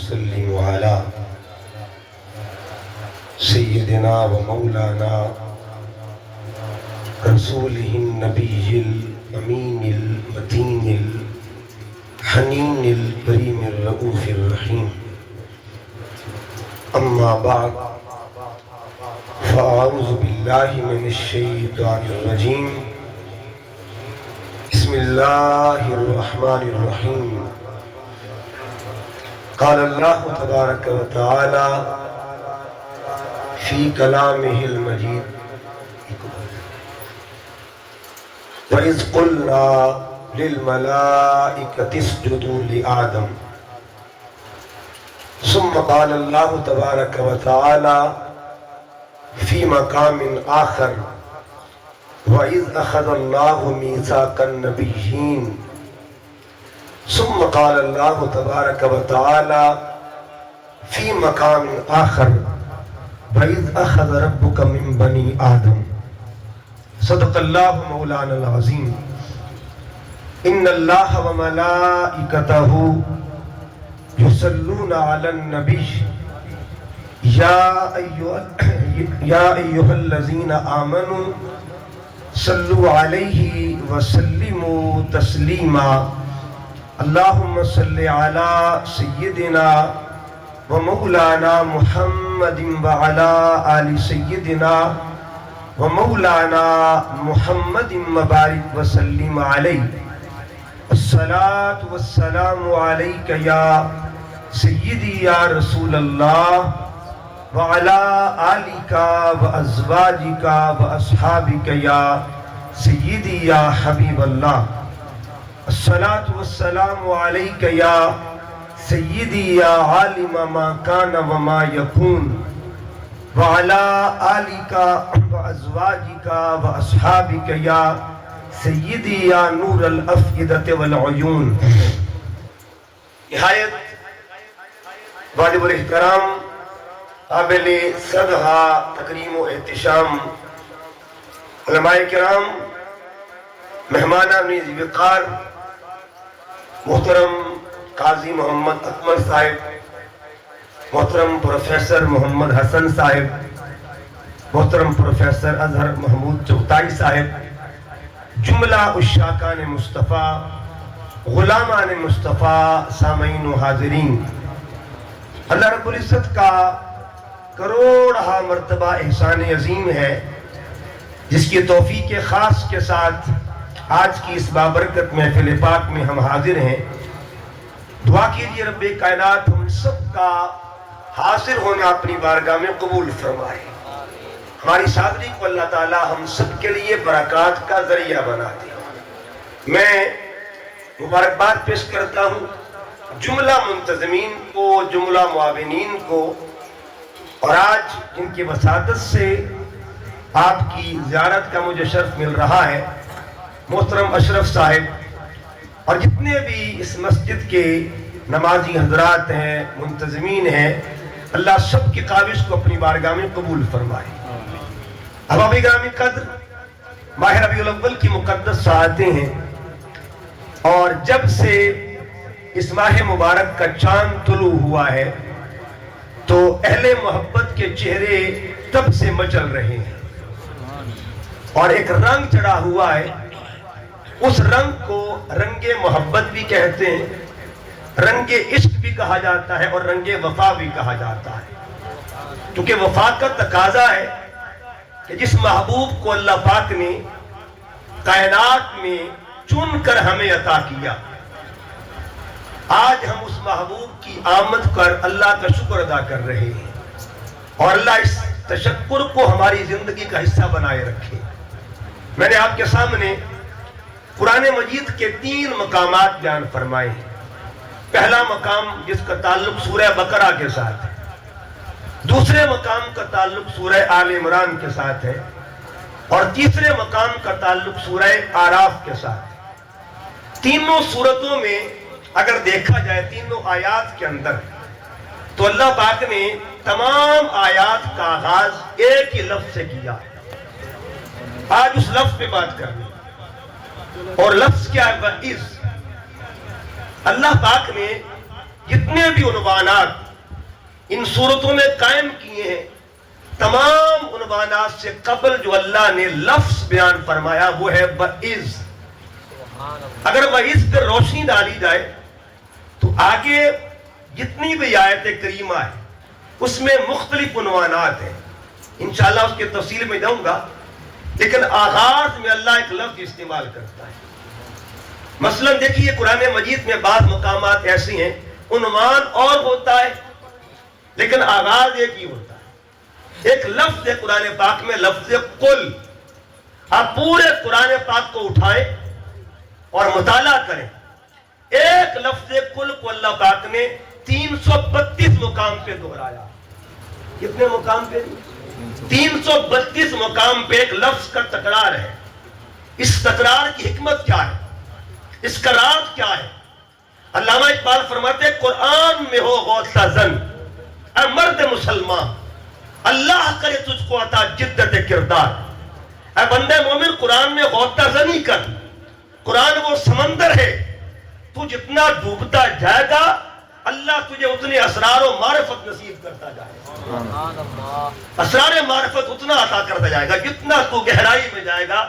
وسلم على سيدنا ومولانا رسوله النبي الأمين المتين الحنين الكريم الرؤوف الرحيم. أما بعد فأعوذ بالله من الشيطان الرجيم. بسم الله الرحمن الرحيم. قال الله تبارك وتعالى في كلامه المجيد: وَإِذْ قُلْنَا لِلْمَلَائِكَةِ اسْجُدُوا لِآدَمَ ثم قال الله تبارك وتعالى في مقام آخر: وَإِذْ أَخَذَ اللَّهُ مِيثَاقَ النَّبِيِّينَ ثم قال الله تبارك وتعالى في مقام آخر: وَإِذْ أَخَذَ رَبُّكَ مِنْ بَنِي آدَمَ. صدق اللہ مولانا العظیم. ان اللہ وملائکتہ یصلون علی النبی یا ایہا الذین آمنوا صلوا علیہ وسلموا تسلیما. اللہم صلی علی سیدنا ومولانا محمد وعلی آل سیدنا ومولانا محمد مبارک وسلم علیہ. الصلاة والسلام علیک یا سیدی یا رسول اللہ وعلا آلکا وازواجکا واصحابکا یا سیدی یا حبیب اللہ. الصلاة والسلام علیک یا سیدی یا عالم ما کان وما یکون وعلا آلکا وازواجکا واصحابکا یا سیدی یا نور الافئدۃ والعیون. نہایت واجب الاحترام قابل صدقہ تکریم و احتشام علماء کرام، مہمانان ذی وقار، محترم قاضی محمد اکمل صاحب، محترم پروفیسر محمد حسن صاحب، محترم پروفیسر اظہر محمود چغتائی صاحب، جملہ عشاقان مصطفیٰ، غلامان مصطفیٰ، سامعین و حاضرین، اللہ رب العزت کا کروڑہا مرتبہ احسان عظیم ہے جس کی توفیق خاص کے ساتھ آج کی اس بابرکت محفل پاک میں ہم حاضر ہیں. دعا کیجئے رب کائنات ہم سب کا حاضر ہونا اپنی بارگاہ میں قبول فرمائے. ہماری حاضری کو اللہ تعالی ہم سب کے لیے برکات کا ذریعہ بنا دے. میں مبارکباد پیش کرتا ہوں جملہ منتظمین کو، جملہ معاونین کو، اور آج جن کی وساطت سے آپ کی زیارت کا مجھے شرف مل رہا ہے، محترم اشرف صاحب اور جتنے بھی اس مسجد کے نمازی حضرات ہیں، منتظمین ہیں، اللہ سب کی کاوش کو اپنی بارگاہ میں قبول فرمائے. احباب گرامی قدر، ماہ ربیع الاول کی مقدس ساعتیں ہیں اور جب سے اس ماہ مبارک کا چاند طلوع ہوا ہے تو اہل محبت کے چہرے تب سے مچل رہے ہیں اور ایک رنگ چڑھا ہوا ہے. اس رنگ کو رنگ محبت بھی کہتے ہیں، رنگ عشق بھی کہا جاتا ہے اور رنگ وفا بھی کہا جاتا ہے، کیونکہ وفا کا تقاضا ہے کہ جس محبوب کو اللہ پاک نے کائنات میں چن کر ہمیں عطا کیا، آج ہم اس محبوب کی آمد پر اللہ کا شکر ادا کر رہے ہیں اور اللہ اس تشکر کو ہماری زندگی کا حصہ بنائے رکھے. میں نے آپ کے سامنے قرآن مجید کے 3 مقامات بیان فرمائے ہیں. پہلا مقام جس کا تعلق سورہ بقرہ کے ساتھ ہے، دوسرے مقام کا تعلق سورہ آل عمران کے ساتھ ہے اور تیسرے مقام کا تعلق سورہ اعراف کے ساتھ ہے. تینوں سورتوں میں اگر دیکھا جائے، تینوں آیات کے اندر، تو اللہ پاک نے تمام آیات کا آغاز ایک ہی لفظ سے کیا. آج اس لفظ پہ بات کرنی، اور لفظ کیا ہے؟ وَإِذْ. اللہ پاک نے جتنے بھی عنوانات ان صورتوں میں قائم کیے ہیں، تمام عنوانات سے قبل جو اللہ نے لفظ بیان فرمایا وہ ہے وَإِذْ۔ اگر وَإِذْ پر روشنی ڈالی جائے تو آگے جتنی بھی آیت کریمہ ہے اس میں مختلف عنوانات ہیں، انشاءاللہ اس کے تفصیل میں جاؤں گا، لیکن آغاز میں اللہ ایک لفظ استعمال کرتا ہے۔ مثلا دیکھیے قرآن مجید میں بعض مقامات ایسے ہیں عنوان اور ہوتا ہے لیکن آغاز ایک ہی ہوتا ہے۔ ایک لفظ ہے قرآن پاک میں، لفظ قل۔ آپ پورے قرآن پاک کو اٹھائیں اور مطالعہ کریں، ایک لفظ قل کو اللہ پاک نے 332 مقام پہ دہرایا۔ کتنے مقام پہ؟ 332 مقام پہ ایک لفظ کا تکرار ہے۔ اس تکرار کی حکمت کیا ہے، اس کا راز کیا ہے؟ علامہ اقبال فرماتے ہیں قرآن میں ہو غوطہ زن اے مرد مسلمان، اللہ کرے تجھ کو عطا جدت کردار۔ اے بندے مومن قرآن میں غوطہ زنی کر، قرآن وہ سمندر ہے، تو جتنا ڈوبتا جائے گا اللہ تجھے اتنے اسرار و معرفت نصیب کرتا جائے گا، اسرار معرفت اتنا عطا کرتا جائے گا جتنا تو گہرائی میں جائے گا۔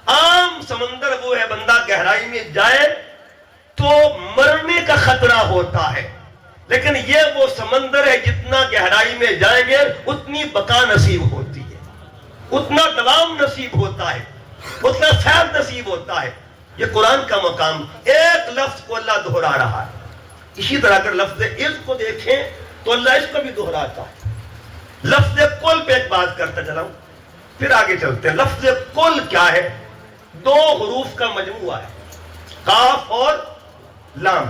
عام سمندر وہ ہے بندہ گہرائی میں جائے تو مرنے کا خطرہ ہوتا ہے، لیکن یہ وہ سمندر ہے جتنا گہرائی میں جائیں گے اتنی بقا نصیب ہوتی ہے، اتنا دوام نصیب ہوتا ہے، اتنا فیض نصیب ہوتا ہے۔ یہ قرآن کا مقام، ایک لفظ کو اللہ دہرا رہا ہے۔ اسی طرح اگر لفظ اذ کو دیکھیں تو اللہ اس کو بھی دہراتا ہے۔ لفظ قل پہ ایک بات کرتا چلا ہوں، پھر آگے چلتے ہیں۔ لفظ قل کیا ہے؟ دو حروف کا مجموعہ ہے، قاف اور لام۔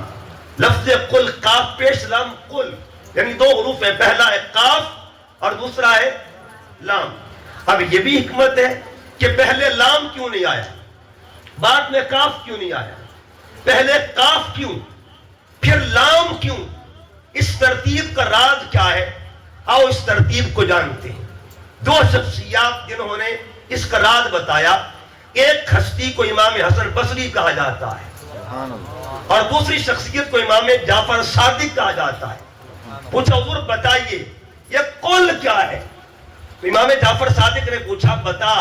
لفظ قل قاف پیش لام قل، یعنی دو حروف ہیں، پہلا ہے قاف اور دوسرا ہے لام۔ اب یہ بھی حکمت ہے کہ پہلے لام کیوں نہیں آیا، بعد میں قاف کیوں نہیں آیا، پہلے قاف کیوں پھر لام کیوں؟ اس ترتیب کا راز کیا ہے؟ آؤ اس ترتیب کو جانتے ہیں۔ دو شخصیات جنہوں نے اس کا راز بتایا، ایک ہستی کو امام حسن بصری کہا جاتا ہے اور دوسری شخصیت کو امام جعفر صادق کہا جاتا ہے۔ پوچھا حضور بتائیے یہ قل کیا ہے؟ تو امام جعفر صادق نے پوچھا بتا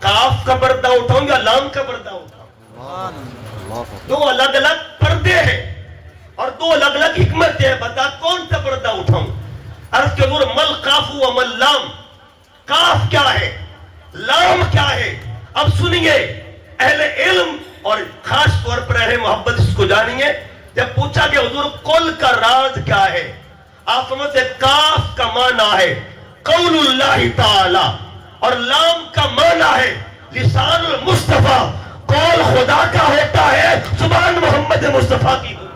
قاف کا پردہ اٹھاؤں یا لام کا پردہ اٹھاؤں؟ دو الگ الگ پردے ہیں اور دو الگ الگ حکمتیں ہیں، بتا کون سا پردہ اٹھاؤں؟ عرض کہ حضور مل قاف و مل لام، قاف کیا ہے لام کیا ہے؟ اب سنیے اہل علم اور خاص طور پر اہل محبت اس کو جانیے۔ جب پوچھا کہ حضور قل کا راز کیا ہے، آپ سمجھتے کاف کا معنی ہے قول اللہ تعالی اور لام کا معنی ہے لسان المصطفیٰ، قول خدا کا ہوتا ہے زبان محمد مصطفیٰ کی ہوتی ہے،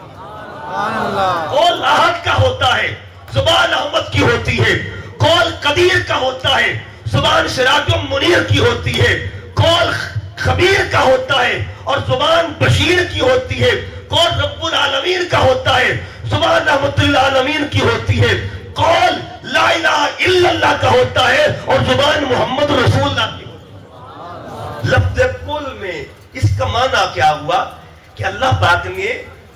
قول احد کا ہوتا ہے زبان احمد کی ہوتی ہے، قول قدیر کا ہوتا ہے زبان سراج منیر کی ہوتی ہے، قول خبیر کا ہوتا ہے اور زبان بشیر کی ہوتی ہے، قول رب العالمین کا ہوتا ہے زبان رحمت العالمین کی ہوتی ہے، قول لا الہ الا اللہ کا ہوتا ہے اور زبان محمد رسول اللہ کی ہوتی ہے۔ لفظ قل میں اس کا معنی کیا ہوا کہ اللہ پاک نے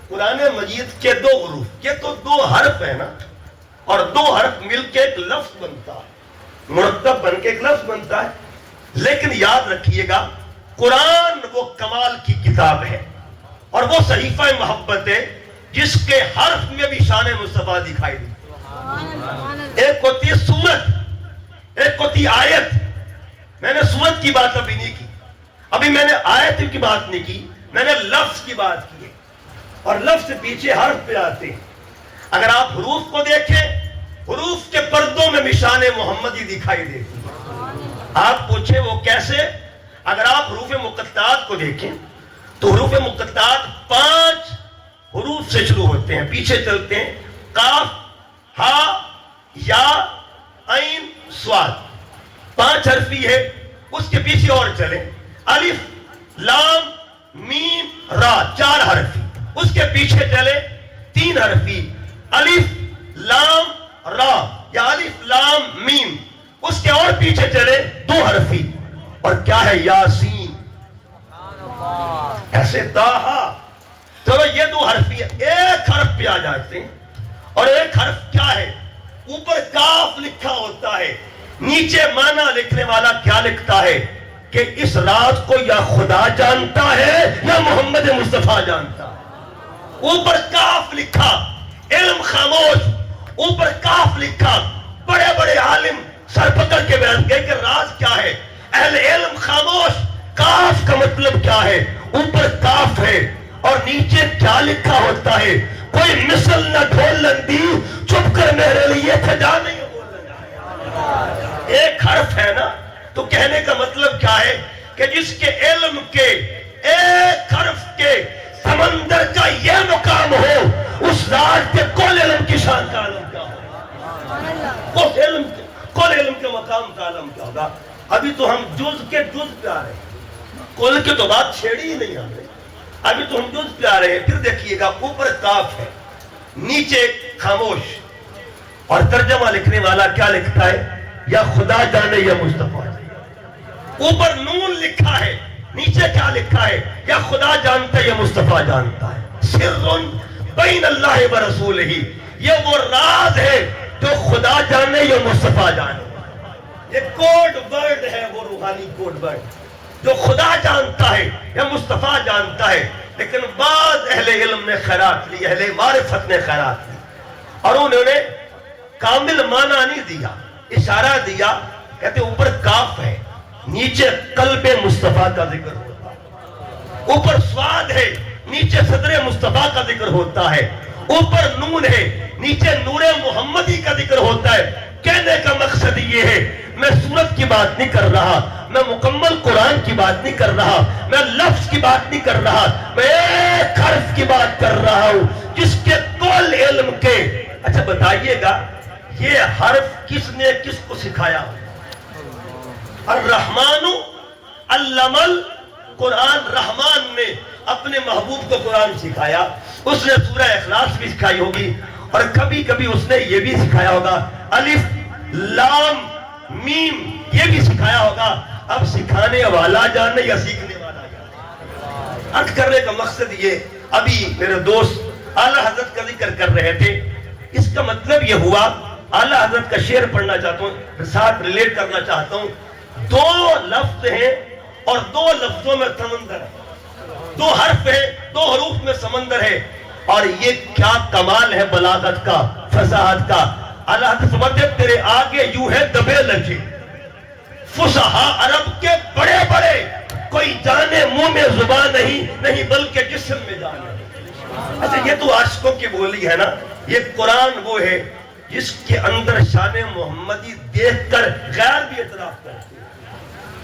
قرآن مجید کے دو حروف، یہ تو دو حرف ہے نا، اور دو حرف مل کے ایک لفظ بنتا ہے، مرتب بن کے ایک لفظ بنتا ہے، لیکن یاد رکھیے گا قرآن وہ کمال کی کتاب ہے اور وہ صحیفہ محبت ہے جس کے حرف میں بھی شان مصطفیٰ دکھائی دی۔ ایک ہوتی ہے سورت، ایک ہوتی آیت۔ میں نے سورت کی بات ابھی نہیں کی، ابھی میں نے آیت کی بات نہیں کی، میں نے لفظ کی بات کی ہے، اور لفظ سے پیچھے حرف پہ آتے ہیں۔ اگر آپ حروف کو دیکھیں، حروف کے پردوں میں نشان محمدی دکھائی دیتی ہے۔ آپ پوچھیں وہ کیسے؟ اگر آپ حروف مقطعات کو دیکھیں تو حروف مقطعات 5 حروف سے شروع ہوتے ہیں، پیچھے چلتے ہیں، قاف، ہا، یا، عین، صاد، 5 حرفی ہے۔ اس کے پیچھے اور چلیں، الف، لام، میم، را، 4 حرفی۔ اس کے پیچھے چلے 3 حرفی، الف، لام، را یا الف، لام، میم۔ اس کے اور پیچھے چلے 2 حرفی، اور کیا ہے یاسین، ایسے تاہا۔ چلو یہ 2 حرفی ہے، ایک حرف پہ آ جاتے ہیں، اور ایک حرف کیا ہے؟ اوپر کاف لکھا ہوتا ہے، نیچے معنی لکھنے والا کیا لکھتا ہے کہ اس راز کو یا خدا جانتا ہے یا محمد مصطفیٰ جانتا ہے۔ اوپر کاف لکھا، علم خاموش، اوپر کاف لکھا، بڑے بڑے عالم سر پکڑ کے بیٹھ گئے کہ راز کیا ہے؟ اہل علم خاموش، کاف کا مطلب کیا ہے؟ اوپر کاف ہے اور نیچے کیا لکھا ہوتا ہے؟ کوئی مثل نہ ڈھول لندی، چپ کر میرے لیے سجا نہیں بولنا۔ ایک حرف ہے نا، تو کہنے کا مطلب کیا ہے کہ جس کے علم کے ایک حرف کے سمندر کا یہ مقام ہو، اس ذات کے کل علم کی شان کا عالم کیا ہو؟ کل علم کے مقام کا عالم کیا ہوگا؟ ابھی تو ہم جز کے جز پہ آ رہے ہیں، کل کی تو بات چھیڑی ہی نہیں ہم نے، ابھی تو ہم جز پہ آ رہے ہیں۔ پھر دیکھیے گا، اوپر کاف ہے، نیچے خاموش، اور ترجمہ لکھنے والا کیا لکھتا ہے؟ یا خدا جانے یا مصطفیٰ۔ اوپر نون لکھا ہے، نیچے کیا لکھا ہے؟ یا خدا جانتا ہے یا مصطفیٰ جانتا ہے۔ سر بین اللہ و رسولہ، یہ وہ راز ہے جو خدا جانے یا مصطفیٰ جانے۔ یہ کوڈ ورڈ ہے، وہ روحانی کوڈ ورڈ جو خدا جانتا ہے یا مصطفیٰ جانتا ہے۔ لیکن بعض اہل علم نے خیرات لی، اہل معرفت نے خیرات لی، اور انہوں نے کامل معنی نہیں دیا، اشارہ دیا، کہتے اوپر کاف ہے، نیچے قلب مصطفیٰ کا ذکر ہوتا ہے، اوپر سواد ہے، نیچے صدر مصطفیٰ کا ذکر ہوتا ہے، اوپر نون ہے، نیچے نور محمدی کا ذکر ہوتا ہے۔ کہنے کا مقصد یہ ہے، میں سورت کی بات نہیں کر رہا، میں مکمل قرآن کی بات نہیں کر رہا، میں لفظ کی بات نہیں کر رہا، میں ایک حرف کی بات کر رہا ہوں جس کے کل علم کے۔ اچھا بتائیے گا، یہ حرف کس نے کس کو سکھایا؟ الرحمن علم القرآن، رحمان نے اپنے محبوب کو قرآن سکھایا۔ اس نے سورہ اخلاص بھی سکھائی ہوگی، اور کبھی کبھی اس نے یہ بھی سکھایا ہوگا الف لام میم، یہ بھی سکھایا ہوگا۔ اب سکھانے والا جانے یا سیکھنے والا جانے؟ عرض کرنے کا مقصد یہ، ابھی میرے دوست اعلیٰ حضرت کا ذکر کر رہے تھے، اس کا مطلب یہ ہوا، اعلیٰ حضرت کا شعر پڑھنا چاہتا ہوں، ساتھ ریلیٹ کرنا چاہتا ہوں۔ دو لفظ ہیں اور دو لفظوں میں سمندر ہے، دو حرف ہے، دو حروف میں سمندر ہے، اور یہ کیا کمال ہے بلاغت کا، فصاحت کا۔ اعلیٰ حضرت فرماتے تیرے آگے یوں ہے دبے لہجے، فصحا عرب کے بڑے بڑے، کوئی جانے منہ میں زبان نہیں بلکہ جسم میں جان ہے۔ اچھا یہ تو عاشقوں کی بولی ہے نا، یہ قرآن وہ ہے جس کے اندر شان محمدی دیکھ کر غیر بھی اعتراف کرتے ہیں۔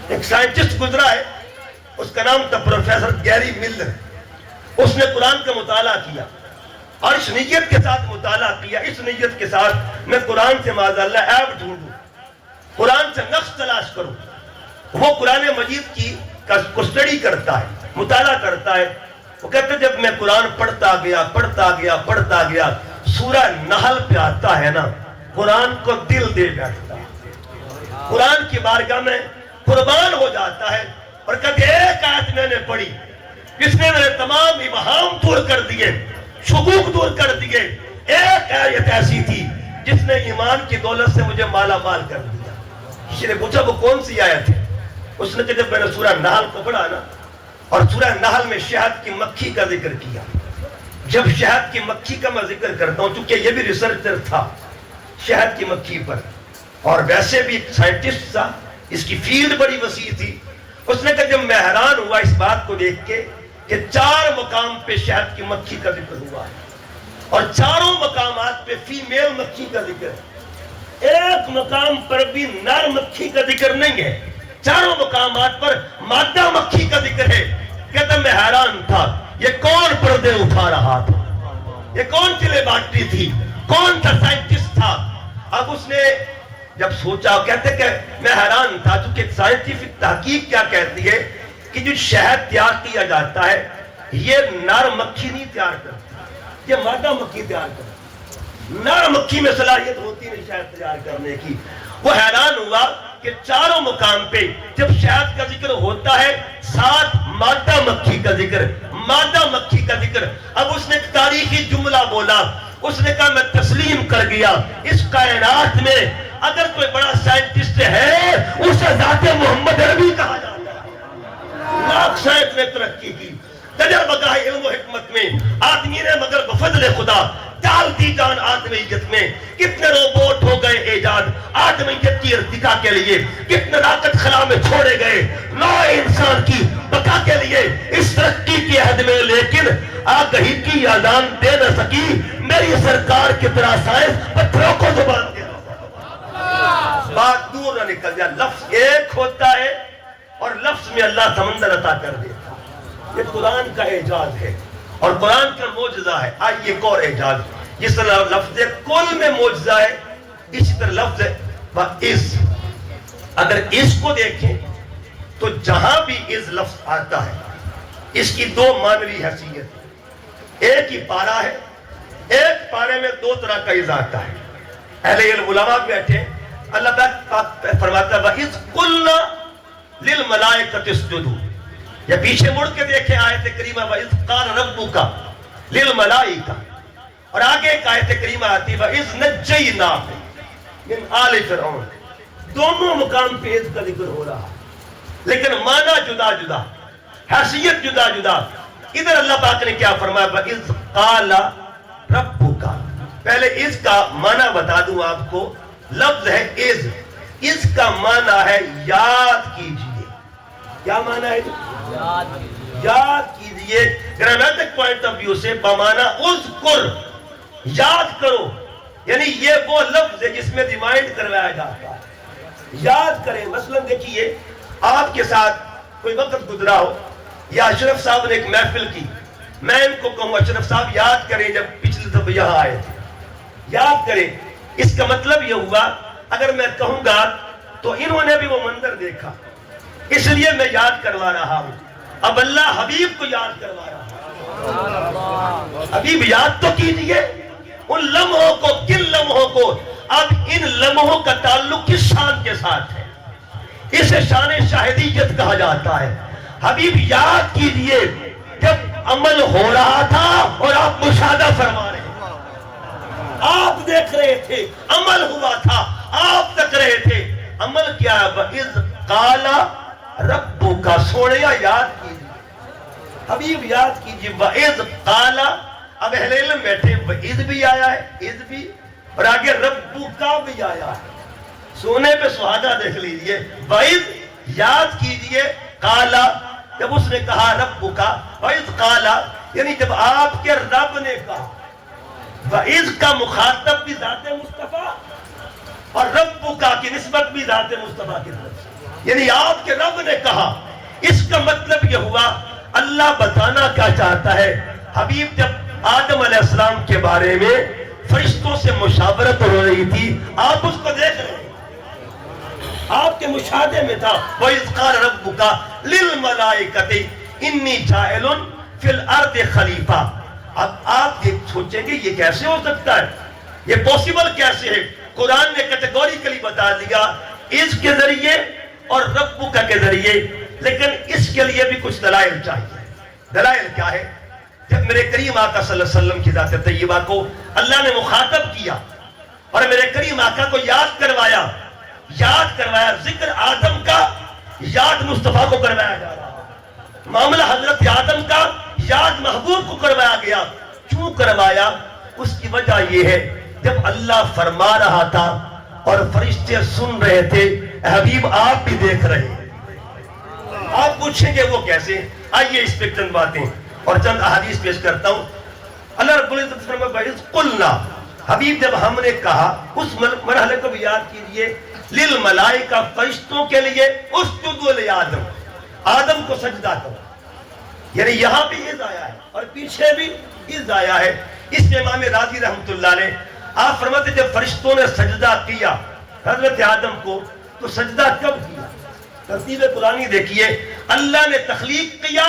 ایک سائنٹسٹ گزرا ہے، اس کا نام تھا پروفیسر گیری ملر۔ اس نے قرآن کا مطالعہ کیا اور اس نیت کے ساتھ مطالعہ کیا، اس نیت کے ساتھ میں قرآن سے معاذاللہ عیب ڈھونڈوں، قرآن سے نقص تلاش کروں۔ وہ قرآن مجید کی کو اسٹڈی کرتا ہے، مطالعہ کرتا ہے۔ وہ کہتے ہیں جب میں قرآن پڑھتا گیا سورہ نحل پہ آتا ہے نا، قرآن کو دل دے بیٹھتا ہے، قرآن کی بارگاہ میں قربان ہو جاتا ہے، اور کہتے ایک آیت میں نے پڑھی جس نے میرے تمام ابہام دور کر دیے، شکوک دور کر دیے۔ ایک آیت ایسی تھی جس نے ایمان کی دولت سے مجھے مالا مال کر دیا۔ کسی نے پوچھا وہ کون سی آیت ہے؟ اس نے کہا جب میں نے سورہ نحل کو پڑھا نا، اور سورہ نحل میں شہد کی مکھی کا ذکر کیا۔ جب شہد کی مکھی کا میں ذکر کرتا ہوں، چونکہ یہ بھی ریسرچر تھا شہد کی مکھی پر، اور ویسے بھی ایک سائنٹسٹ تھا، اس کی فیلڈ بڑی وسیع تھی۔ اس نے کہا جب میں حیران ہوا اس بات کو دیکھ کے کہ 4 مقام پہ شہد کی مکھی کا ذکر ہوا ہے، اور چاروں مقامات پہ فیمیل مکھی کا ذکر ہے، ایک مقام پر بھی نر مکھی کا ذکر نہیں ہے، چاروں مقامات پر مادہ مکھی کا ذکر ہے۔ کہتا میں حیران تھا، یہ کون پردے اٹھا رہا تھا، یہ کون سی لیبارٹری تھی، کون سا سائنٹسٹ تھا؟ اب اس نے جب سوچا، کہتے کہ میں حیران تھا، چونکہ سائنٹیفک تحقیق کیا کہتی ہے کہ جو شہد تیار کیا جاتا ہے یہ نر مکھی نہیں تیار کرتی، یہ مادہ مکھی تیار کرتی، نر مکھی میں صلاحیت ہوتی نہیں شہد تیار کرنے کی۔ وہ حیران ہوا کہ چاروں مقام پہ جب شہد کا ذکر ہوتا ہے، ساتھ مادہ مکھی کا ذکر، مادہ مکھی کا ذکر۔ اب اس نے ایک تاریخی جملہ بولا، اس نے کہا میں تسلیم کر گیا، اس کائنات میں اگر کوئی بڑا سائنٹسٹ ہے اسے ذات محمد عربی کہا جاتا ہے۔ لاکھ سائنس نے ترقی کی، تجربہ گاہ علم و حکمت میں آدمی نے مگر بفضل خدا ڈال دی جان آدمیت میں۔ کتنے روبوٹ ہو گئے ایجاد آدمیت کی ارتقا کے لیے، کتنے راکٹ خلا میں چھوڑے گئے نو انسان کی بقا کے لیے اس ترقی کی عہد میں، لیکن آگہی کی اذان دے نہ سکی میری سرکار کی طرح سائنس پتھروں کو زبان دے۔ بات دور نہ نکل جائے، لفظ ایک ہوتا ہے اور لفظ میں اللہ سمندر عطا کر دیتا۔ یہ قرآن کا اعجاز ہے اور قرآن کا معجزہ ہے۔ آئیے ایک اور اعجاز، جس طرح لفظ کل میں معجزہ ہے اسی طرح لفظ وَإِذْ، اگر اس کو دیکھیں تو جہاں بھی اس لفظ آتا ہے اس کی دو معنوی حیثیت ہے۔ ایک ہی پارہ ہے، ایک پارے میں دو طرح کا اذ آتا ہے۔ اہل علم علماء بیٹھے، اللہ تعالیٰ فرماتا ہے وَإِذْ قُلْنَا لِلْمَلَائِكَةِ اسْجُدُوا، یا پیچھے مڑ کے دیکھیں آیت کریمہ وَإِذْ قَالَ رَبُّكَ لِلْمَلَائِكَةِ، اور آگے ایک آیت کریمہ آتی ہے وَإِذْ نَجَّيْنَاهُمْ مِنْ آلِ فِرْعَوْنَ۔ دونوں مقام پہ اذ کا ذکر ہو رہا لیکن معنی جدا جدا، حیثیت جدا جدا۔ ادھر اللہ پاک نے کیا فرمایا وَإِذْ قَالَ رَبُّكَ، پہلے اذ کا معنی بتا دوں آپ کو، لفظ ہے اذ، اذ کا معنی ہے یاد کیجئے۔ کیا معنی ہے؟ یاد کیجئے۔ گرامیٹک پوائنٹ آف ویو سے بمعنی اذکر، یاد کرو، یعنی یہ وہ لفظ ہے جس میں ریمائنڈ کروایا جاتا ہے، یاد کریں۔ مثلا دیکھیے آپ کے ساتھ کوئی وقت گزرا ہو، یا اشرف صاحب نے ایک محفل کی، میں ان کو کہوں اشرف صاحب یاد کریں جب پچھلی دفعہ یہاں آئے تھے، یاد کریں۔ اس کا مطلب یہ ہوا اگر میں کہوں گا تو انہوں نے بھی وہ منظر دیکھا، اس لیے میں یاد کروا رہا ہوں۔ اب اللہ حبیب کو یاد کروا رہا ہے، حبیب یاد تو کیجئے ان لمحوں کو، کن لمحوں کو؟ اب ان لمحوں کا تعلق کس شان کے ساتھ ہے؟ اسے شان شاہدیت کہا جاتا ہے۔ حبیب یاد کیجئے جب عمل ہو رہا تھا اور آپ مشاہدہ فرما رہے ہیں، آپ دیکھ رہے تھے، عمل ہوا تھا، آپ تک رہے تھے۔ عمل کیا ہے؟ وَإِذْ قَالَ رَبُّكَ، سوڑیا یاد کیجئے، حبیب یاد کیجئے۔ وَإِذْ قَالَ، اب اہل علم بیٹھے، وَإِذْ بھی آیا ہے، اذ بھی، اور آگے رَبُّكَ بھی آیا ہے۔ سونے پہ سہاگا دیکھ لیجئے، وَإِذْ یاد کیجئے، قَالَ جب اس نے کہا رَبُّكَ، وَإِذْ قَالَ یعنی جب آپ کے رب نے کہا۔ وَإِذْ کا مخاطب بھی ذات مصطفیٰ اور رَبُّكَ کی نسبت بھی ذات مصطفیٰ کی طرف سے، یعنی آپ کے رب نے کہا۔ اس کا مطلب یہ ہوا اللہ بتانا کیا چاہتا ہے؟ حبیب جب آدم علیہ السلام کے بارے میں فرشتوں سے مشاورت ہو رہی تھی، آپ اس کو دیکھ رہے ہیں، آپ کے مشاہدے میں تھا۔ وَإِذْ قَالَ رَبُّكَ لِلْمَلَائِكَةِ إِنِّي جَاعِلٌ فِي الْأَرْضِ خَلِيفَةً۔ اب آپ یہ سوچیں گے یہ کیسے ہو سکتا ہے، یہ پوسیبل کیسے ہے؟ قرآن نے کیٹیگوریکلی بتا دیا اس کے ذریعے اور ربک کے ذریعے، لیکن اس کے لیے بھی کچھ دلائل چاہیے۔ دلائل کیا ہے؟ جب میرے کریم آقا صلی اللہ علیہ وسلم کی ذات طیبہ کو اللہ نے مخاطب کیا اور میرے کریم آقا کو یاد کروایا، ذکر آدم کا یاد مصطفیٰ کو کروایا جا رہا، معاملہ حضرت آدم کا یاد محبوب کو کروایا گیا۔ کیوں کروایا؟ اس کی وجہ یہ ہے جب اللہ فرما رہا تھا اور فرشتے سن رہے تھے، حبیب آپ بھی دیکھ رہے ہیں۔ آپ پوچھیں گے وہ کیسے؟ آئیے اس پہ چند باتیں اور چند احادیث پیش کرتا ہوں۔ اللہ رب العزت فرماتا ہے وَإِذْ قُلْنَا، حبیب جب ہم نے کہا، اس مرحلے کو بھی یاد کیجئے، لِلْمَلَائِكَةِ فرشتوں کے لیے، اسجدوا لِآدم، آدم کو سجدہ کرو، یعنی یہاں بھی اذ آیا ہے اور پیچھے بھی اذ آیا ہے۔ اس میں امام راضی رحمت اللہ علیہ آپ فرماتے جب فرشتوں نے سجدہ کیا حضرت آدم کو تو سجدہ کب کیا؟ ترتیب قرآنی دیکھیے، اللہ نے تخلیق کیا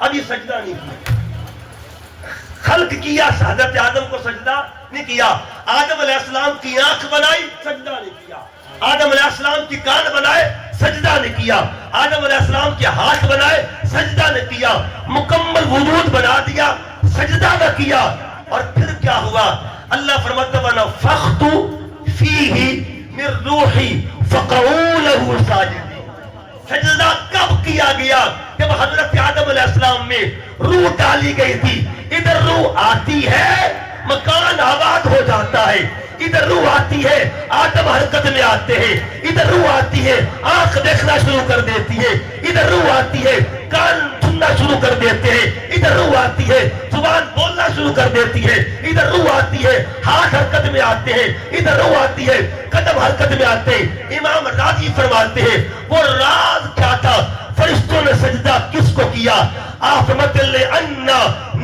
ابھی سجدہ نہیں کیا، خلق کیا حضرت آدم کو سجدہ نہیں کیا، آدم علیہ السلام کی آنکھ بنائی سجدہ نہیں کیا، آدم علیہ السلام کی کان بنائے سجدہ نہیں کیا، آدم علیہ السلام کے ہاتھ بنائے سجدہ نہیں کیا، مکمل وجود بنا دیا سجدہ نہ کیا۔ اور پھر کیا ہوا؟ اللہ فرماتا وَنَفَخْتُ فِيهِ مِن رُوحِي فَقَعُوا لَهُ سَاجِدِينَ۔ سجدہ کب کیا گیا؟ جب حضرت آدم علیہ السلام میں روح ڈالی گئی تھی۔ ادھر روح آتی ہے مکان آباد ہو جاتا ہے، ادھر روح آتی ہے آدم حرکت میں آتے ہیں، ادھر روح آتی ہے آنکھ دیکھنا شروع کر دیتی ہے، ادھر روح آتی ہے کان سننا شروع کر دیتے ہیں، ادھر روح آتی ہے زبان بولنا شروع کر دیتی ہے، ادھر روح آتی ہے ہاتھ حرکت میں آتے ہیں، ادھر روح آتی ہے قدم حرکت میں آتے ہیں۔ امام راضی فرماتے ہیں وہ راز کیا تھا؟ فرشتوں نے سجدہ کس کو کیا؟ آفمت لِأَنَّ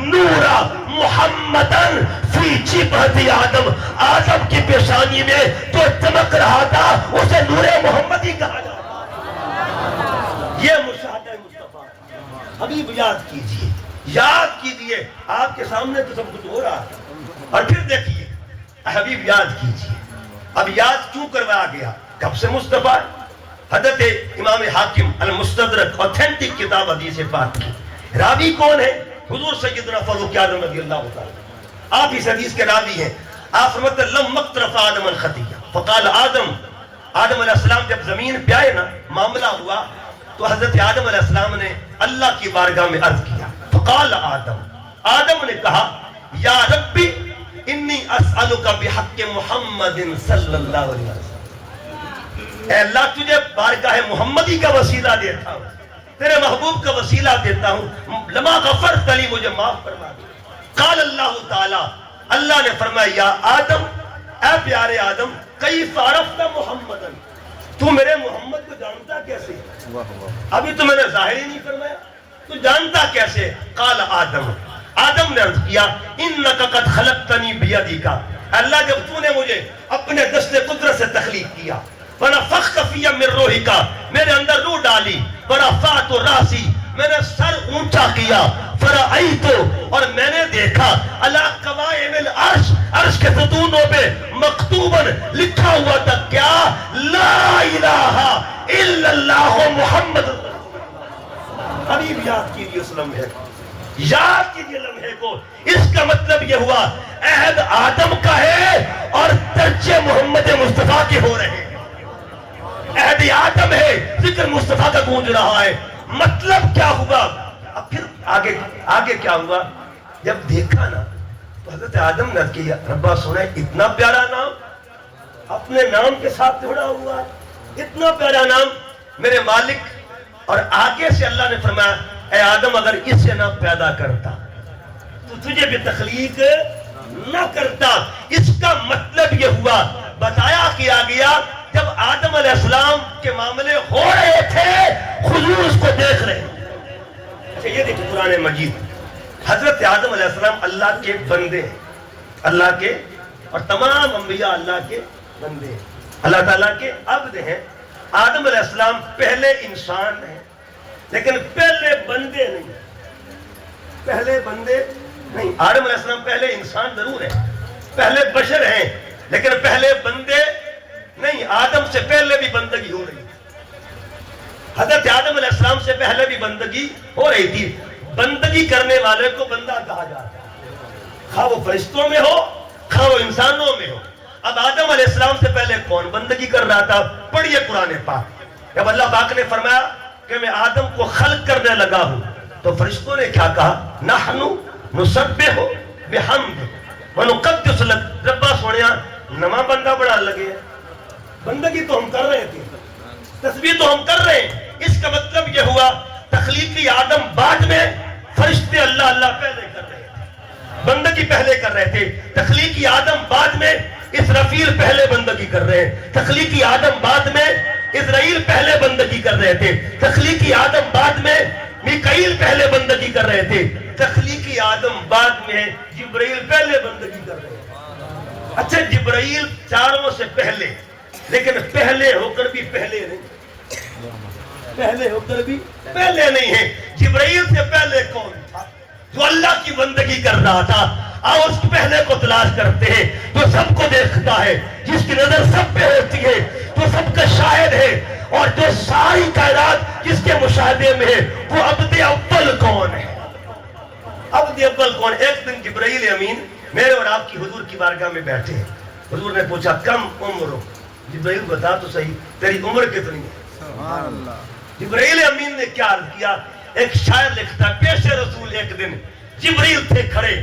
نُورَ محمدن فی جبہت آدم، آدم کی پیشانی میں جو چمک رہا تھا اسے نور محمدی کہا جاتا۔ یہ مشاہدہ مصطفیٰ۔ حبیب یاد کیجئے، یاد کیجئے، آپ کے سامنے تو سب کچھ ہو رہا ہے اور پھر دیکھیے حبیب یاد کیجئے۔ اب یاد کیوں کروایا گیا؟ کب سے مصطفیٰ؟ حضرت امام حاکم المستدرک اوتھینٹک کتاب حدیث پاک کی راوی کون ہے؟ حضور سیدنا فاروق اعظم رضی اللہ تعالی۔ آپ اس حدیث کے راوی ہیں۔ آپ فرماتے ہیں لم مقترف آدم الخطیہ فقال آدم علیہ السلام جب زمین پہ آئے نا معاملہ ہوا تو حضرت آدم علیہ السلام نے اللہ کی بارگاہ میں عرض کیا۔ فقال آدم نے کہا یا ربی انی اسألک بحق محمد صلی اللہ علیہ وسلم، اے اللہ تجھے بارگاہ محمدی کا وسیلہ دیتا ہوں، تیرے محبوب کا وسیلہ دیتا ہوں، لما غفرت لی مجھے معاف فرما دے۔ قال اللہ تعالی، اللہ نے فرمایا یا آدم، اے پیارے آدم، کیف عرفت محمدن، تو میرے محمد کو جانتا کیسے؟ ابھی تو میں نے ظاہر ہی نہیں فرمایا، تو جانتا کیسے؟ قال آدم نے عرض کیا انک قد خلقتنی بیدیک، اللہ جب تو نے مجھے اپنے دست قدرت سے تخلیق کیا، ونفخت فی من روحک، میرے اندر روح ڈالی، ورفعت راسی، میں نے سر اونچا کیا، فرأیت، اور میں نے دیکھا، علی قوائم العرش، عرش کے ستونوں پہ مکتوباً لکھا ہوا تھا کیا؟ لا الہ الا اللہ محمد۔ حبیب یاد کیجئے اس لمحے کو، یاد کیجئے لمحے کو۔ اس کا مطلب یہ ہوا عہد آدم کا ہے اور درجے محمد مصطفیٰ کے ہو رہے ہیں۔ عہد آدم ہے، ذکر مصطفیٰ کا گونج رہا ہے۔ مطلب کیا ہوا؟ اب پھر آگے کیا ہوا؟ جب دیکھا نا تو حضرت آدم نے کیا ربا سنے اتنا پیارا نام اپنے نام کے ساتھ جڑا ہوا، اتنا پیارا نام میرے مالک۔ اور آگے سے اللہ نے فرمایا اے آدم اگر اسے نہ پیدا کرتا تو تجھے بھی تخلیق نہ کرتا۔ اس کا مطلب یہ ہوا، بتایا کیا گیا جب آدم علیہ السلام کے معاملے ہو رہے تھے حضور اس کو دیکھ رہے ہیں۔ اچھا یہ دیکھیں قرآن مجید، حضرت آدم علیہ السلام اللہ کے بندے ہیں، اللہ کے، اور تمام انبیاء اللہ کے بندے ہیں، اللہ تعالیٰ کے عبد ہیں۔ آدم علیہ السلام پہلے انسان ہیں لیکن پہلے بندے نہیں، پہلے بندے نہیں۔ آدم علیہ السلام پہلے انسان ضرور ہیں، پہلے بشر ہیں لیکن پہلے بندے نہیں۔ آدم سے پہلے بھی بندگی ہو رہی تھی، حضرت آدم علیہ السلام سے پہلے بھی بندگی ہو رہی تھی۔ بندگی کرنے والے کو بندہ کہا جاتا ہے، خواہ وہ فرشتوں میں ہو خواہ وہ انسانوں میں ہو۔ اب آدم علیہ السلام سے پہلے کون بندگی کر رہا تھا؟ پڑھیے قرآن پاک۔ جب اللہ پاک نے فرمایا کہ میں آدم کو خلق کرنے لگا ہوں تو فرشتوں نے کیا کہا؟ نحنو نسبح بحمد ونقدس لک، ربا سونیا نواں بندہ بڑا لگے، بندگی تو ہم کر رہے تھے، تسبیح تو ہم کر رہے ہیں۔ اس کا مطلب یہ ہوا تخلیقی آدم بعد میں، فرشتے اللہ اللہ پہلے کر رہے تھے، بندگی پہلے کر رہے تھے۔ تخلیقی آدم بعد میں، اسرافیل پہلے بندگی کر رہے ہیں۔ تخلیقی آدم بعد میں، اسرائیل پہلے بندگی کر رہے تھے۔ تخلیقی آدم بعد میں، میکائیل پہلے بندگی کر رہے تھے۔ تخلیقی آدم بعد میں، جبرائیل پہلے بندگی کر رہے تھے۔ اچھا جبرائیل چاروں سے پہلے، لیکن پہلے ہو کر بھی پہلے نہیں، پہلے ہو کر بھی پہلے نہیں ہے۔ جبرائیل سے پہلے کون تھا؟ جو اللہ کی بندگی کر رہا تھا۔ آؤ اس پہلے کو تلاش کرتے ہیں، جو سب کو دیکھتا ہے، جس کی نظر سب پہ ہوتی ہے، جو سب کا شاہد ہے، اور جو ساری کائنات جس کے مشاہدے میں ہے، وہ عبد اول کون ہے؟ عبد اول کون؟ ایک دن جبرائیل امین میرے اور آپ کی حضور کی بارگاہ میں بیٹھے ہیں. حضور نے پوچھا کم عمر ہو؟ جبرائیل بتا تو صحیح تیری عمر کتنی ہے؟ سبحان اللہ. جبرائیل امین نے کیا عرض کیا؟ ایک شاعر لکھتا ہے پیش رسول ایک دن جبرائیل تھے کھڑے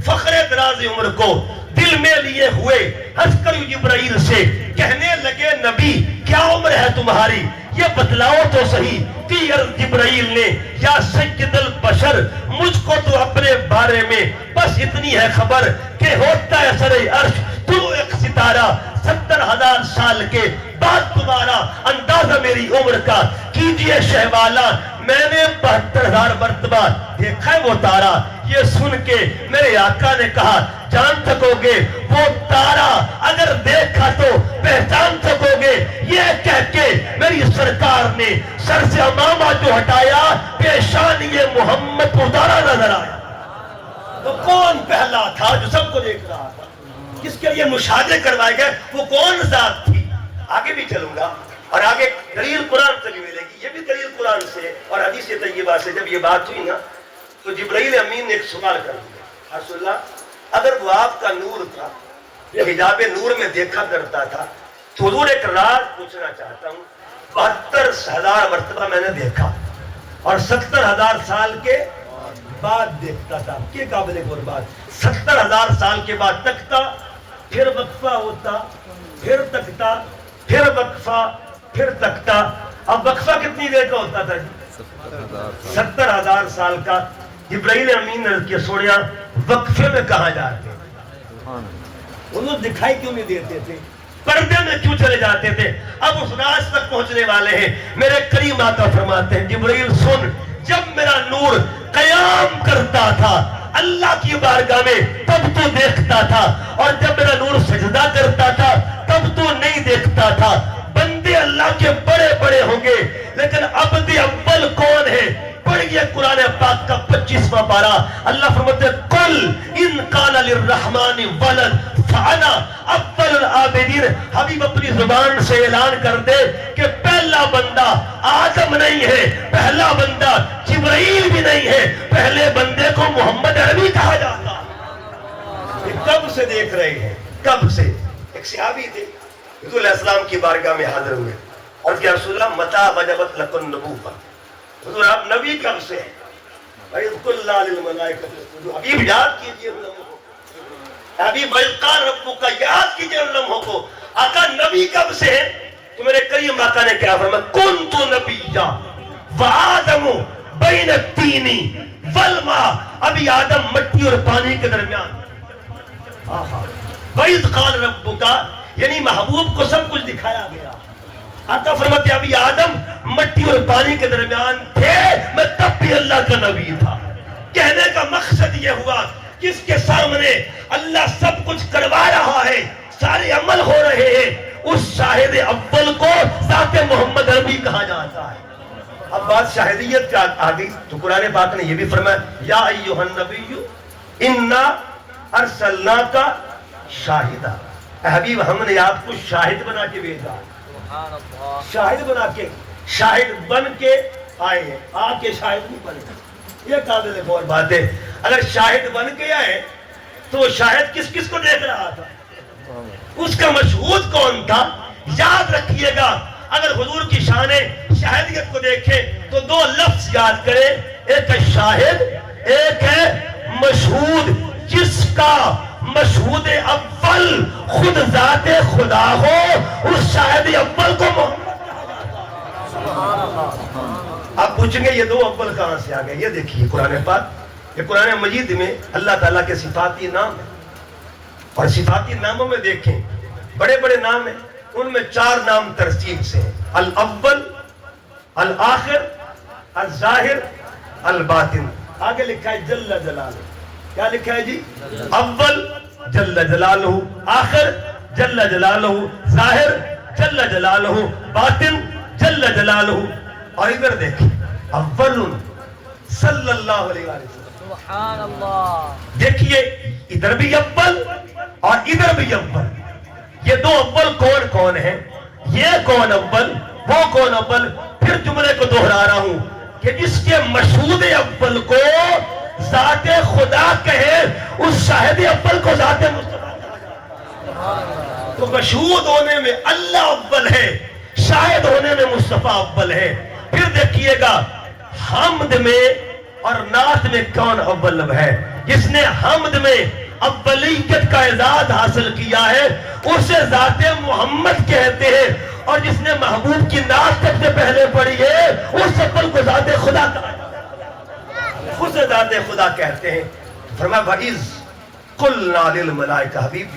فخر دراز عمر کو دل میں لیے ہوئے ہنس کر جبرائیل سے کہنے لگے نبی کیا عمر ہے تمہاری یہ بتلاؤ تو صحیح. کی عرض جبرائیل نے یا سید البشر مجھ کو تو اپنے بارے میں بس اتنی ہے خبر کہ ہوتا ہے سر عرش تو ایک ستارہ 70,000 سال کے بعد تمہارا اندازہ میری عمر کا کیجئے شہوالا میں نے 72,000 مرتبہ دیکھا ہے وہ تارا. یہ سن کے میرے آقا نے کہا جان سکو گے وہ تارا اگر دیکھا تو پہچان سکو گے. یہ کہہ کے میری سرکار نے سر سے امامہ جو ہٹایا پیشانی محمد اتارا نظر آیا. تو کون پہلا تھا جو سب کو دیکھ رہا تھا جس کے لیے مشاہدے کروائے گئے وہ کون ذات تھی؟ آگے بھی چلوں گا اور آگے دلیل قرآن سے بھی ملے گی. یہ بھی دلیل قرآن سے اور حدیث طیبہ سے. جب یہ بات ہوئی نا تو جبرائیل امین نے ایک سوال کر دیا رسول اللہ اگر وہ آپ کا نور تھا یہ حجاب نور میں دیکھا کرتا تھا تو حضور ایک راز پوچھنا چاہتا ہوں. 72,000 مرتبہ میں نے دیکھا اور 70,000 سال کے بعد دیکھتا تھا. کیا قابل غور بات 70,000 سال کے بعد تکتا پھر وقفہ ہوتا پھر تکتا پھر وقفہ پھر تکتا. اب وقفہ کتنی دیر کا ہوتا تھا جی؟ 70,000 سال کا. جبرائیل امین نے کیا سوڑیا وقفے میں کہاں جاتے ہیں؟ انہوں دکھائی کیوں نہیں دیتے تھے؟ پردے میں کیوں چلے جاتے تھے؟ اب اس راز تک پہنچنے والے ہیں. میرے کریم آقا فرماتے ہیں جبرائیل سن جب میرا نور قیام کرتا تھا اللہ کی بارگاہ میں تب تو دیکھتا تھا اور جب میرا نور سجدہ کرتا تھا تب تو نہیں دیکھتا تھا. بندے اللہ کے بڑے بڑے ہوں گے لیکن عبد اول کون ہے؟ پڑھئے قرآن پاک کا 25واں پارہ. اللہ فرماتے ہیں قل ان قال للرحمن ولد فانا اول العابدین. حبیب اپنی زبان سے اعلان کر دے کہ پہلا بندہ آدم نہیں ہے پہلا بندہ جبرائیل بھی نہیں ہے پہلے بندے کو محمد عربی کہا جاتا. یہ کب سے دیکھ رہے ہیں کب سے؟ ایک صحابی تھے حضور علیہ السلام کی بارگاہ میں حاضر ہوئے اور کہ رسول اللہ متى وجبت لکم النبوۃ حضور آپ نبی کب سے ہیں؟ وَإِذْ قُلْنَا لِلْمَلَائِكَةِ اسْجُدُوا حبیب یاد کیجئے ان لمحوں کو. حبیب وَإِذْ قَالَ رَبُّكَ یاد کیجئے ان لمحوں کو. آقا نبی کب سے ہیں؟ تو میرے کریم آقا نے کیا فرمایا كُنْتُ نَبِيًّا وَآدَمُ بَيْنَ الطِّينِ وَالْمَاءِ. ابھی آدم مٹی اور پانی کے درمیان. وَإِذْ قَالَ رَبُّكَ یعنی محبوب کو سب کچھ دکھایا گیا. آقا فرماتے ہیں ابھی آدم مٹی اور پانی کے درمیان تھے میں تب بھی اللہ کا نبی تھا. کہنے کا مقصد یہ ہوا جس کے سامنے اللہ سب کچھ کروا رہا ہے سارے عمل ہو رہے ہیں اس شاہد اول کو ذات محمد عربی کہا جاتا ہے. اب بات شاہدیت کا آ گئی تو قرآن پاک نے یہ بھی فرمایا یا ایھا النبی انا ارسلناک شاہدا. حبیب ہم نے آپ کو شاہد بنا کے بھیجا. شاہد بنا کے شاہد بن کے آئے ہیں آ کے شاہد نہیں بنے. یہ قابل غور بات ہے. اگر شاہد بن کے آئے تو شاہد کس کس کو دیکھ رہا تھا؟ اس کا مشہود کون تھا؟ یاد رکھیے گا اگر حضور کی شان شاہدیت کو دیکھیں تو دو لفظ یاد کریں ایک ہے شاہد ایک ہے مشہود. جس کا مشہود اول خود ذات خدا ہو اس شاہد اول کو محمد کہا جاتا ہے. آپ پوچھیں گے یہ دو اول کہاں سے آ گئے؟ یہ دیکھیے قرآن پاک یہ قرآن مجید میں اللہ تعالیٰ کے صفاتی نام ہیں اور صفاتی ناموں میں دیکھیں بڑے بڑے نام ہیں ان میں 4 نام ترتیب سے ہیں الاول الآخر الظاہر الباطن. آگے لکھا ہے جل جلالہ. کیا لکھا ہے جی؟ اول جل جلالہ آخر جل جلالہ ظاہر جل جلالہ باطن جل جلالہ. اور ادھر دیکھیں اول صلی اللہ علیہ وسلم. سبحان اللہ. دیکھیے ادھر بھی اول اور ادھر بھی اول. یہ دو اول کون کون ہیں؟ یہ کون اول وہ کون اول. پھر جملے کو دہرا رہا ہوں کہ جس کے مشہود اول کو ذات خدا کہے اس شاہد اول کو ذات مصطفیٰ کہا جاتا ہے۔ تو مشہود ہونے میں اللہ اول ہے، شاہد ہونے میں مصطفیٰ اول ہے۔ پھر دیکھیے گا حمد میں اور نعت میں کون اول ہے؟ جس نے حمد میں اولیت کا اعزاز حاصل کیا ہے اسے ذات محمد کہتے ہیں، اور جس نے محبوب کی نعت سب سے پہلے پڑھی ہے اس اول کو ذات خدا کہا جاتا ہے، خود سے ذات خدا کہتے ہیں۔ فرمایا وَإِذْ قُلْنَا لِلْمَلَائِكَةِ، حبیب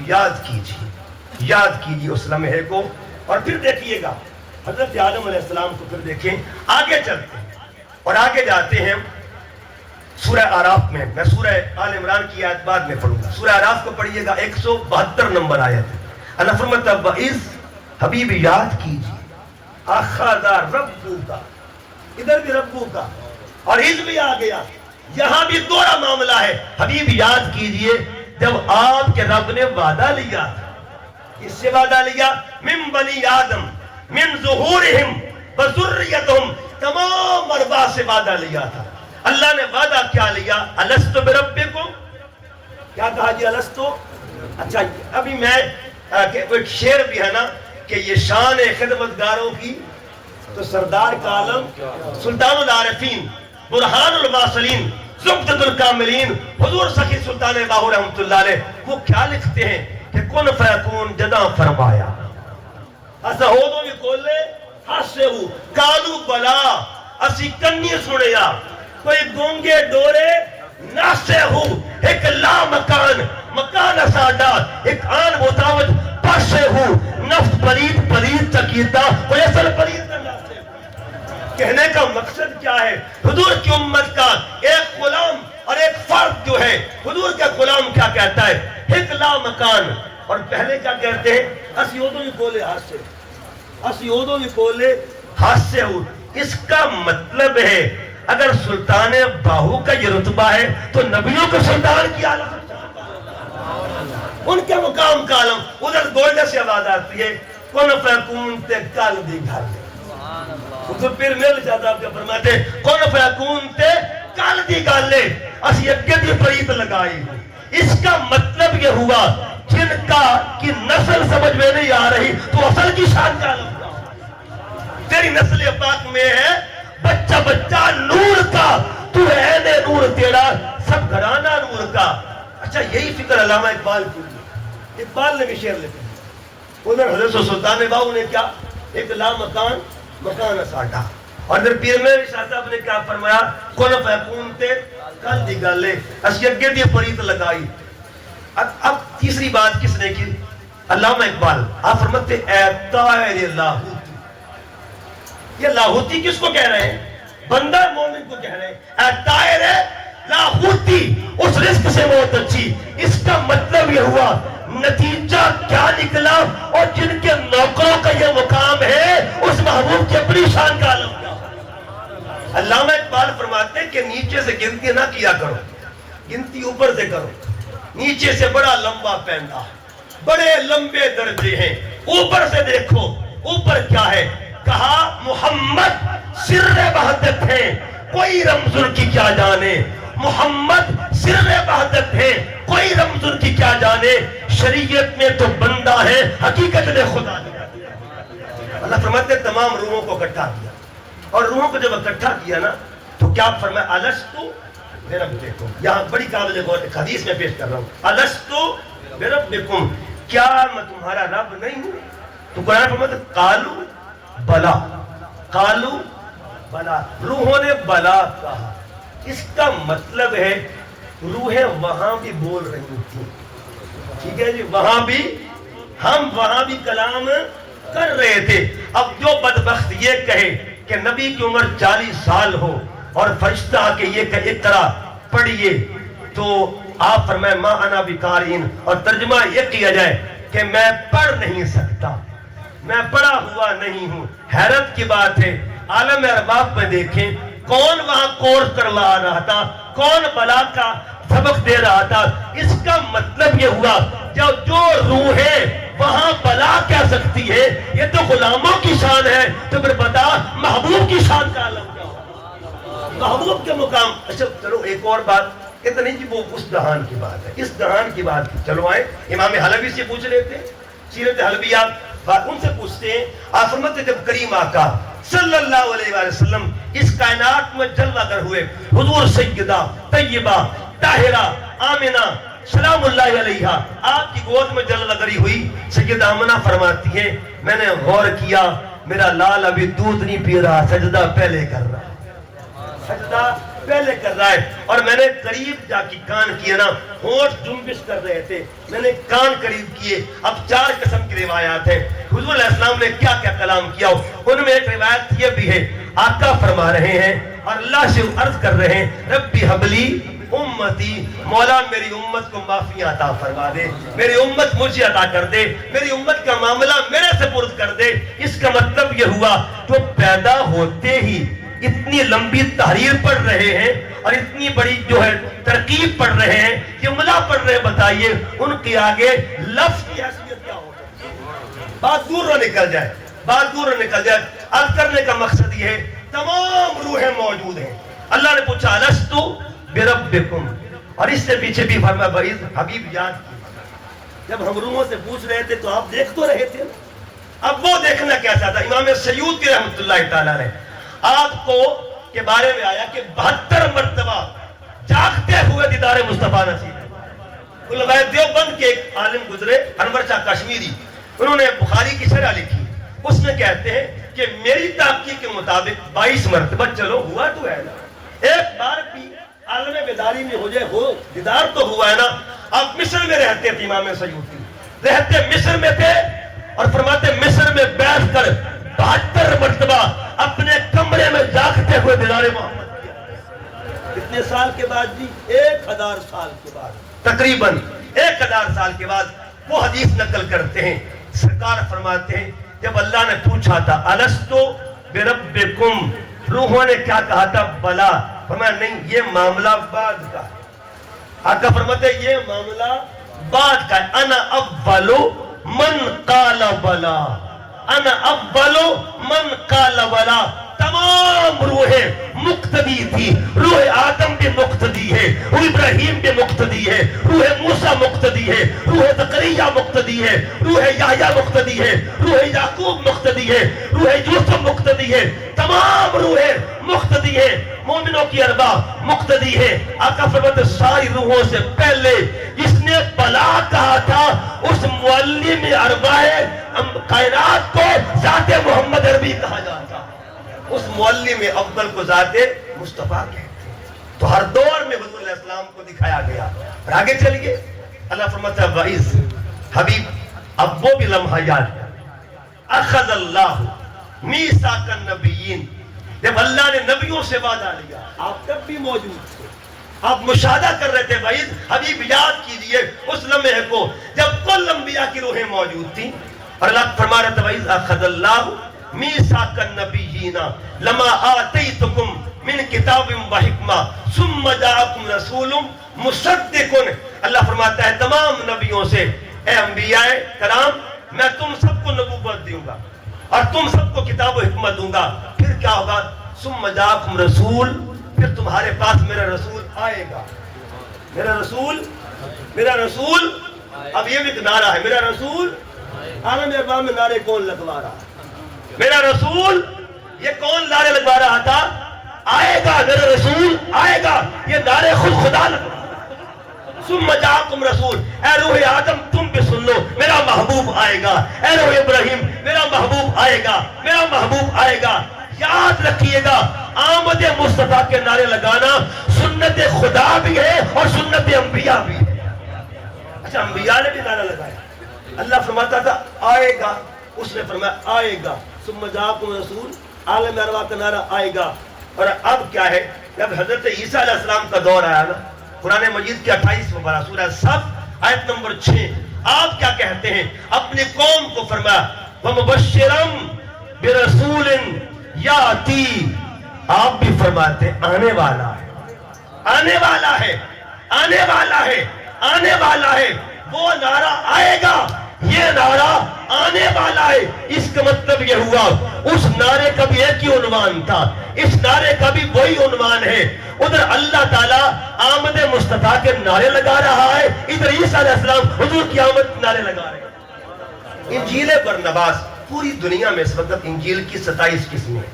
یاد کیجئے اس لمحے کو۔ اور پھر دیکھیے گا حضرت آدم علیہ السلام کو، پھر دیکھیں آگے چلتے ہیں اور آگے جاتے ہیں سورہ اعراف میں۔ میں سورہ آل عمران کی آیت بعد میں پڑھوں گا، سورہ اعراف کو پڑھیے گا، 172 نمبر آیت۔ اللہ فرماتا ہے وَإِذْ، حبیب یاد کیجئے، اخذ ربک، ادھر بھی ربک کا اور اذ بھی آ گیا، یہاں بھی دوہرا معاملہ ہے۔ حبیب یاد کیجئے جب آپ کے رب نے وعدہ لیا، اس سے وعدہ لیا من بنی آدم من ظہورہم وذریتہم، تمام ارباح سے وعدہ لیا تھا۔ اللہ نے وعدہ کیا لیا؟ الستو بربکم، کیا کہا جی الستو؟ اچھا ابھی میں ایک شعر بھی ہے نا کہ یہ شان خدمتگاروں کی، تو سردار کا عالم سلطان العارفین برہان الواصلین زبدۃ الکاملین حضور سخی سلطان باہو رحمۃ اللہ علیہ، وہ کیا لکھتے ہیں کہ کن فیکون جداں فرمایا اسا ہودوں بھی کولے ہاسے ہو کالو بلا اسی کنی سنیا کوئی گونگے ڈورے ناسے ہو ایک لا مکان ساڈا ایک آن متاوج پاسے ہو نفس پرید چکیتا کوئی اصل پرید نہ ناسے ہو۔ کہنے کا مقصد کیا ہے؟ حضور کی امت کا ایک غلام اور ایک فرد جو ہے، حضور کا غلام کیا کہتا ہے؟ ایک لا مکان، اور پہلے کیا کہتے ہیں؟ اسی ادو بھی بولے ہاتھ سے ہو۔ اس کا مطلب ہے اگر سلطان باہو کا یہ رتبہ ہے تو نبیوں کے سلطان کی عالم، ان کے مقام کا عالم۔ ادھر گولڈے سے آواز آتی ہے کون فیکون تے کل دی گھر، تو پھر مل جاتا آپ کے فرماتے کون فیکون تے کل دی گالے اسی اگے دی پریت لگائی۔ اس کا مطلب یہ ہوا جن کا کی نسل سمجھ میں نہیں آ رہی تو اصل کی شان کا عالم تیری نسل پاک میں ہے، بچہ بچہ نور کا، تو عین نور تیرا سب گھرانہ نور کا۔ اچھا یہی فکر علامہ اقبال کی، اقبال نے بھی شعر لکھا، انہوں نے حضرت سلطان باہو نے کیا ایک لا مکان ساڈا، اور پھر پیر میں شاہ صاحب نے کیا فرمایا کون فیکون تے کل دی گالے اسی اگے دی پریت لگائی۔ اب تیسری بات کس نے کی؟ علامہ اقبال، آپ فرماتے اے طائر لاہوتی، یہ لاہوتی کس کو کہہ رہے ہیں؟ بندہ مومن کو کہہ رہے ہیں، اے طائر لاہوتی، اس رزق سے بہت اچھی۔ اس کا مطلب یہ ہوا نتیجہ کیا نکلا، اور جن کے نوکروں کا یہ مقام ہے اس محبوب کی اپنی شان کا عالم کیا۔ علامہ اقبال فرماتے ہیں کہ نیچے سے گنتی نہ کیا کرو، گنتی اوپر سے کرو۔ نیچے سے بڑا لمبا پینڈا، بڑے لمبے درجے ہیں، اوپر سے دیکھو اوپر کیا ہے؟ کہا محمد سر وحدت ہے، کوئی رمز ان کی کیا جانے، محمد سر وحدت ہے، کوئی رمز ان کی کیا جانے، شریعت میں تو بندہ ہے، حقیقت میں خدا ہے۔ اللہ فرماتے تمام روحوں کو اکٹھا کیا، اور روحوں کو جب اکٹھا کیا نا تو کیا فرمایا الستو بربکم، یہاں بڑی قابل غور حدیث میں پیش کر رہا ہوں، الستو بربکم، کیا میں تمہارا رب نہیں ہوں؟ تو قرآن فرماتا قالو بلا، روحوں نے بلا کہا۔ اس کا مطلب ہے روحیں وہاں بھی بول رہی تھی، ٹھیک ہے جی، ہم وہاں بھی کلام کر رہے تھے۔ اب جو بدبخت یہ کہے کہ نبی کی عمر 40 سال ہو اور فرشتہ کہ یہ کہ اقرا پڑھیے، تو آپ فرمائے ما انا بقارئ، اور ترجمہ یہ کیا جائے کہ میں پڑھ نہیں سکتا، میں پڑھا ہوا نہیں ہوں۔ حیرت کی بات ہے، عالم ارباب میں دیکھیں کون وہاں کورس کروا رہا تھا، کون بلا کا سبق دے رہا تھا۔ اس کا مطلب یہ ہوا جو روح ہے وہاں بلا کہہ سکتی ہے، یہ تو غلاموں کی شان ہے، تو پھر بتا محبوب کی شان کا عالم کیا ہو، محبوب کے مقام۔ اچھا چلو ایک اور بات، کہتے نہیں جی وہ اس دہان کی بات ہے، اس دہان کی بات ہے۔ چلو آئے امام حلبی سے پوچھ لیتے ہیں، سیرت حلبیات ان سے پوچھتے ہیں۔ آپ فرماتے ہیں جب کریم آقا صلی اللہ علیہ وآلہ وسلم اس کائنات میں جلوہ گر ہوئے، حضور سیدہ طیبہ طاہرہ آمنہ سلام اللہ علیہ آپ کی گود میں جلوہ گری ہوئی، سیدہ آمنہ فرماتی ہے میں نے غور کیا میرا لال ابھی دودھ نہیں پی رہا، سجدہ پہلے کر رہا ہے، سجدہ پہلے کر رہا ہے۔ اور میں نے قریب جا کے کان کیے نا، ہونٹ جنبش کر رہے تھے، میں نے کان قریب کیے۔ اب 4 قسم کی روایات ہیں حضور علیہ السلام نے کیا کیا کلام کیا، ان میں ایک روایت یہ بھی ہے، آقا فرما رہے ہیں اور اللہ سے عرض کر رہے ہیں ربی حبلی امتی، مولا میری امت کو معافی عطا فرما دے، میری امت مجھے عطا کر دے، میری امت کا معاملہ میرے سپرد کر دے۔ اس کا مطلب یہ ہوا جو پیدا ہوتے ہی اتنی لمبی تحریر پڑھ رہے ہیں اور اتنی بڑی جو ہے ترکیب پڑھ رہے ہیں، جملہ پڑھ رہے ہیں، بتائیے ان کے آگے لفظ کی حیثیت کیا ہوگا؟ بات دور نہ نکل جائے، بات دور نہ نکل جائے۔ عرض کرنے کا مقصد یہ ہے تمام روحیں موجود ہیں۔ اللہ نے پوچھا الستو بربکم، اور اس سے پیچھے بھی فرمایا بھائی حبیب یاد کی، جب ہم روحوں سے پوچھ رہے تھے تو آپ دیکھ تو رہے تھے، اب وہ دیکھنا کیسا تھا؟ امام سیوطی رحمۃ اللہ تعالیٰ نے آپ کو کے بارے میں آیا کہ 72 مرتبہ جاگتے ہوئے دیدار مصطفیٰ نصیب ہے۔ علماء دیوبند کے ایک عالم گزرے انور شاہ کشمیری، انہوں نے بخاری کی شرح لکھی، اس میں کہتے ہیں کہ میری تحقیق کے مطابق 22 مرتبہ، چلو ہوا تو ہے نا، ایک بار بھی عالم بیداری میں ہو جائے، ہو دیدار تو ہوا ہے نا۔ اب مصر میں رہتے تھے امام سیوطی، رہتے مصر میں تھے اور فرماتے مصر میں بیٹھ کر 72 مرتبہ اپنے کمرے میں جاگتے ہوئے دیدار محمد کیا۔ کتنے سال کے بعد جی؟ 1000 سال کے بعد، تقریباً 1000 سال کے بعد وہ حدیث نقل کرتے ہیں، سرکار فرماتے ہیں جب اللہ نے پوچھا تھا الستو بربکم، روحوں نے کیا کہا تھا؟ بلا، فرمایا نہیں یہ معاملہ بعد کا ہے۔ آقا فرماتے ہیں یہ معاملہ بعد کا ہے، انا اولو من قال بلا، انا اولو من قال بلا۔ تمام روحیں مقتدی تھی، روح آدم بھی مقتدی ہے، روح ابراہیم بھی مقتدی ہے، روح موسیٰ مقتدی ہے، روح زکریا مقتدی ہے، روح یحییٰ مقتدی ہے، روح یعقوب مقتدی ہے، روح یوسف مقتدی ہے، تمام روحیں مقتدی ہیں، مومنوں کی ارواح مقتدی ہے۔ آقا فرماتے ساری روحوں سے پہلے جس نے بلا کہا تھا اس معلم ارواح کائنات کو ذات محمد عربی کہا جاتا، اس معلم افضل کو ذات مصطفیٰ کہتے ہیں۔ تو ہر دور میں حضور علیہ السلام کو دکھایا گیا۔ اور آگے چلیے اللہ فرماتا ہے وَإِذْ حبیب، اب وہ بھی لمحہ یاد ہے، اخذ اللہ میثاق النبیین، جب اللہ نے نبیوں سے وعدہ لیا، آپ تب بھی موجود تھے، آپ مشاہدہ کر رہے تھے۔ بھائی حبیب یاد کیجئے اس لمحے کو جب کل انبیاء کی روحیں موجود تھیں، اور اللہ فرما رہا تھا وَإِذْ أَخَذَ اللَّهُ مِيثَاقَ النَّبِيِّينَ لَمَا آتَيْتُكُم مِّن كِتَابٍ وَحِكْمَةٍ ثُمَّ جَاءَكُمْ رَسُولٌ مُصَدِّقٌ۔ اللہ فرماتا ہے تمام نبیوں سے اے انبیاء کرام میں تم سب کو نبوت دوں گا اور تم سب کو کتاب و حکمت دوں گا، پھر کیا ہوگا؟ ثُمَّ جَاءَكُمْ رَسُولٌ، پھر تمہارے پاس میرا رسول آئے گا، میرا رسول، میرا رسول۔ اب یہ بھی ایک نعرہ ہے، میرا رسول۔ عالم ارواح میں نعرے کون لگوا رہا؟ میرا رسول، یہ کون نعرے لگوا رہا تھا؟ آئے گا میرا رسول، آئے گا، یہ نعرے خود خدا لگوا رہا۔ ثم جاءکم رسول، اے روح آدم تم بھی سن لو میرا محبوب آئے گا، اے روح ابراہیم میرا محبوب آئے گا، میرا محبوب آئے گا۔ یاد رکھیے گا آمد مصطفیٰ کے نعرے لگانا سنت خدا بھی ہے اور سنت انبیاء بھی ہے۔ اچھا انبیاء نے بھی نعرہ لگایا، اللہ فرماتا تھا آئے گا، اس نے فرمایا آئے گا، ثم جاءکم رسول، عالم ارواح کا نعرہ آئے گا۔ اور اب کیا ہے، جب حضرت عیسیٰ علیہ السلام کا دور آیا نا، قرآن مجید کی 28 مبارہ سورہ صف آیت نمبر 6، آپ کیا کہتے ہیں؟ اپنی قوم کو فرمایا وَمُبَشِّرًا بِرَسُولٍ یاتی، آپ بھی فرماتے آنے والا ہے، آنے والا ہے، آنے والا ہے، آنے والا ہے۔ وہ نعرہ آئے گا یہ نعرہ آنے والا ہے، اس کا مطلب یہ ہوا اس نعرے کا بھی ایک ہی عنوان تھا، اس نعرے کا بھی وہی عنوان ہے۔ ادھر اللہ تعالیٰ آمد مصطفیٰ کے نعرے لگا رہا ہے، ادھر عیسیٰ علیہ السلام حضور کی آمد کے نعرے لگا رہے ہیں۔ انجیل برنباس، پوری دنیا میں اس وقت انجیل کی 27 قسمیں ہیں۔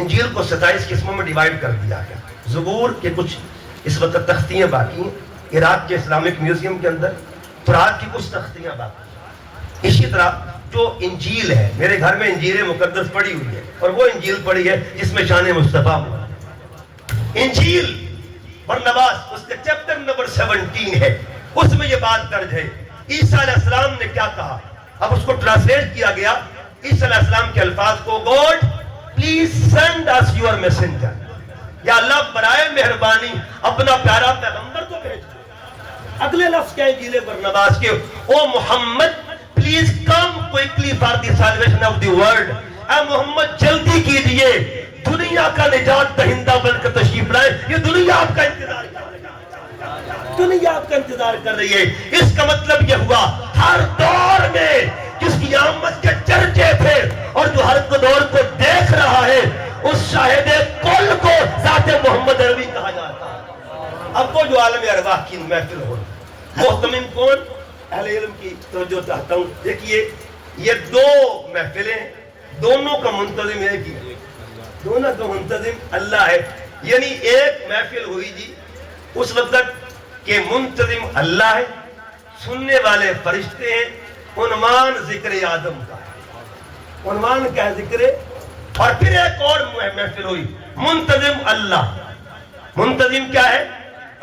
انجیل کو 27 قسموں میں ڈیوائیڈ کر دیا گیا۔ زبور کے کچھ اس وقت تختیاں باقی ہیں عراق کے اسلامک میوزیم کے اندر، تورات کی کچھ تختیاں باقی ہیں۔ اسی طرح جو انجیل ہے، میرے گھر میں انجیل مقدس پڑی ہوئی ہے، اور وہ انجیل پڑی ہے جس میں شان مصطفیٰ ہوا۔ انجیل برنباس اس کے چیپٹر نمبر 17 ہے، اس میں یہ بات درج ہے عیسیٰ علیہ السلام نے کیا کہا۔ اب اس کو ٹرانسلیٹ کیا گیا عیسیٰ علیہ السلام کے الفاظ کو، God please send us your messenger، یا اللہ برائے مہربانی اپنا پیارا پیغمبر کو بھیج دو۔ اگلے لفظ کیا ہے انجیل برنباس کے، O Muhammad please come quickly for the salvation of the world, اے محمد جلدی کیجئے دنیا کا نجات دہندہ بن کر تشریف لائے، یہ دنیا آپ کا انتظار کر رہی ہے، دنیا آپ کا انتظار کر رہی ہے۔ اس کا مطلب یہ ہوا ہر دور میں جس کی آمد کے چرچے تھے اور جو ہر دور کو دیکھ رہا ہے، اس شاہد کل کو ذات محمد عربی کہا جاتا ہے۔ اب وہ جو عالم ارواح کی محفل ہو، محتمم کون؟ اہل علم کی توجہ چاہتا ہوں۔ دیکھیے یہ دو محفلیں ہیں، دونوں کا منتظم ایک ہی ہے، دونوں کا منتظم اللہ ہے۔ یعنی ایک محفل ہوئی جی اس وقت کہ منتظم اللہ ہے، سننے والے فرشتے ہیں، عنوان ذکر آدم کا ہے، عنوان کیا ہے؟ ذکر۔ اور پھر ایک اور محفل ہوئی منتظم اللہ، منتظم کیا ہے؟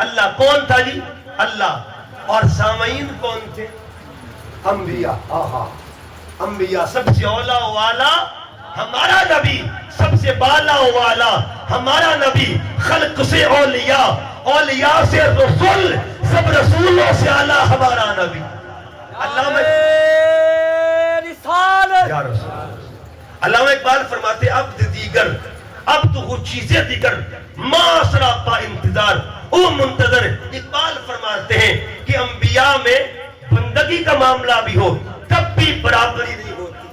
اللہ۔ کون تھا جی؟ اللہ۔ اور سامعین کون تھے؟ انبیاء۔ آہا، انبیاء، سب سے اولا والا ہمارا نبی، سب سے بالا والا ہمارا نبی، خلق سے اولیاء، اولیاء سے رسول، سب رسولوں سے اعلیٰ ہمارا نبی۔ علامہ یا رسول، علامہ اقبال فرماتے عبد دیگر، عبد وہ چیزیں دیگر، معاشرہ پا انتظار، او منتظر۔ اقبال فرماتے ہیں کہ انبیاء میں بندگی کا معاملہ بھی ہو تب بھی برابری نہیں ہوتی،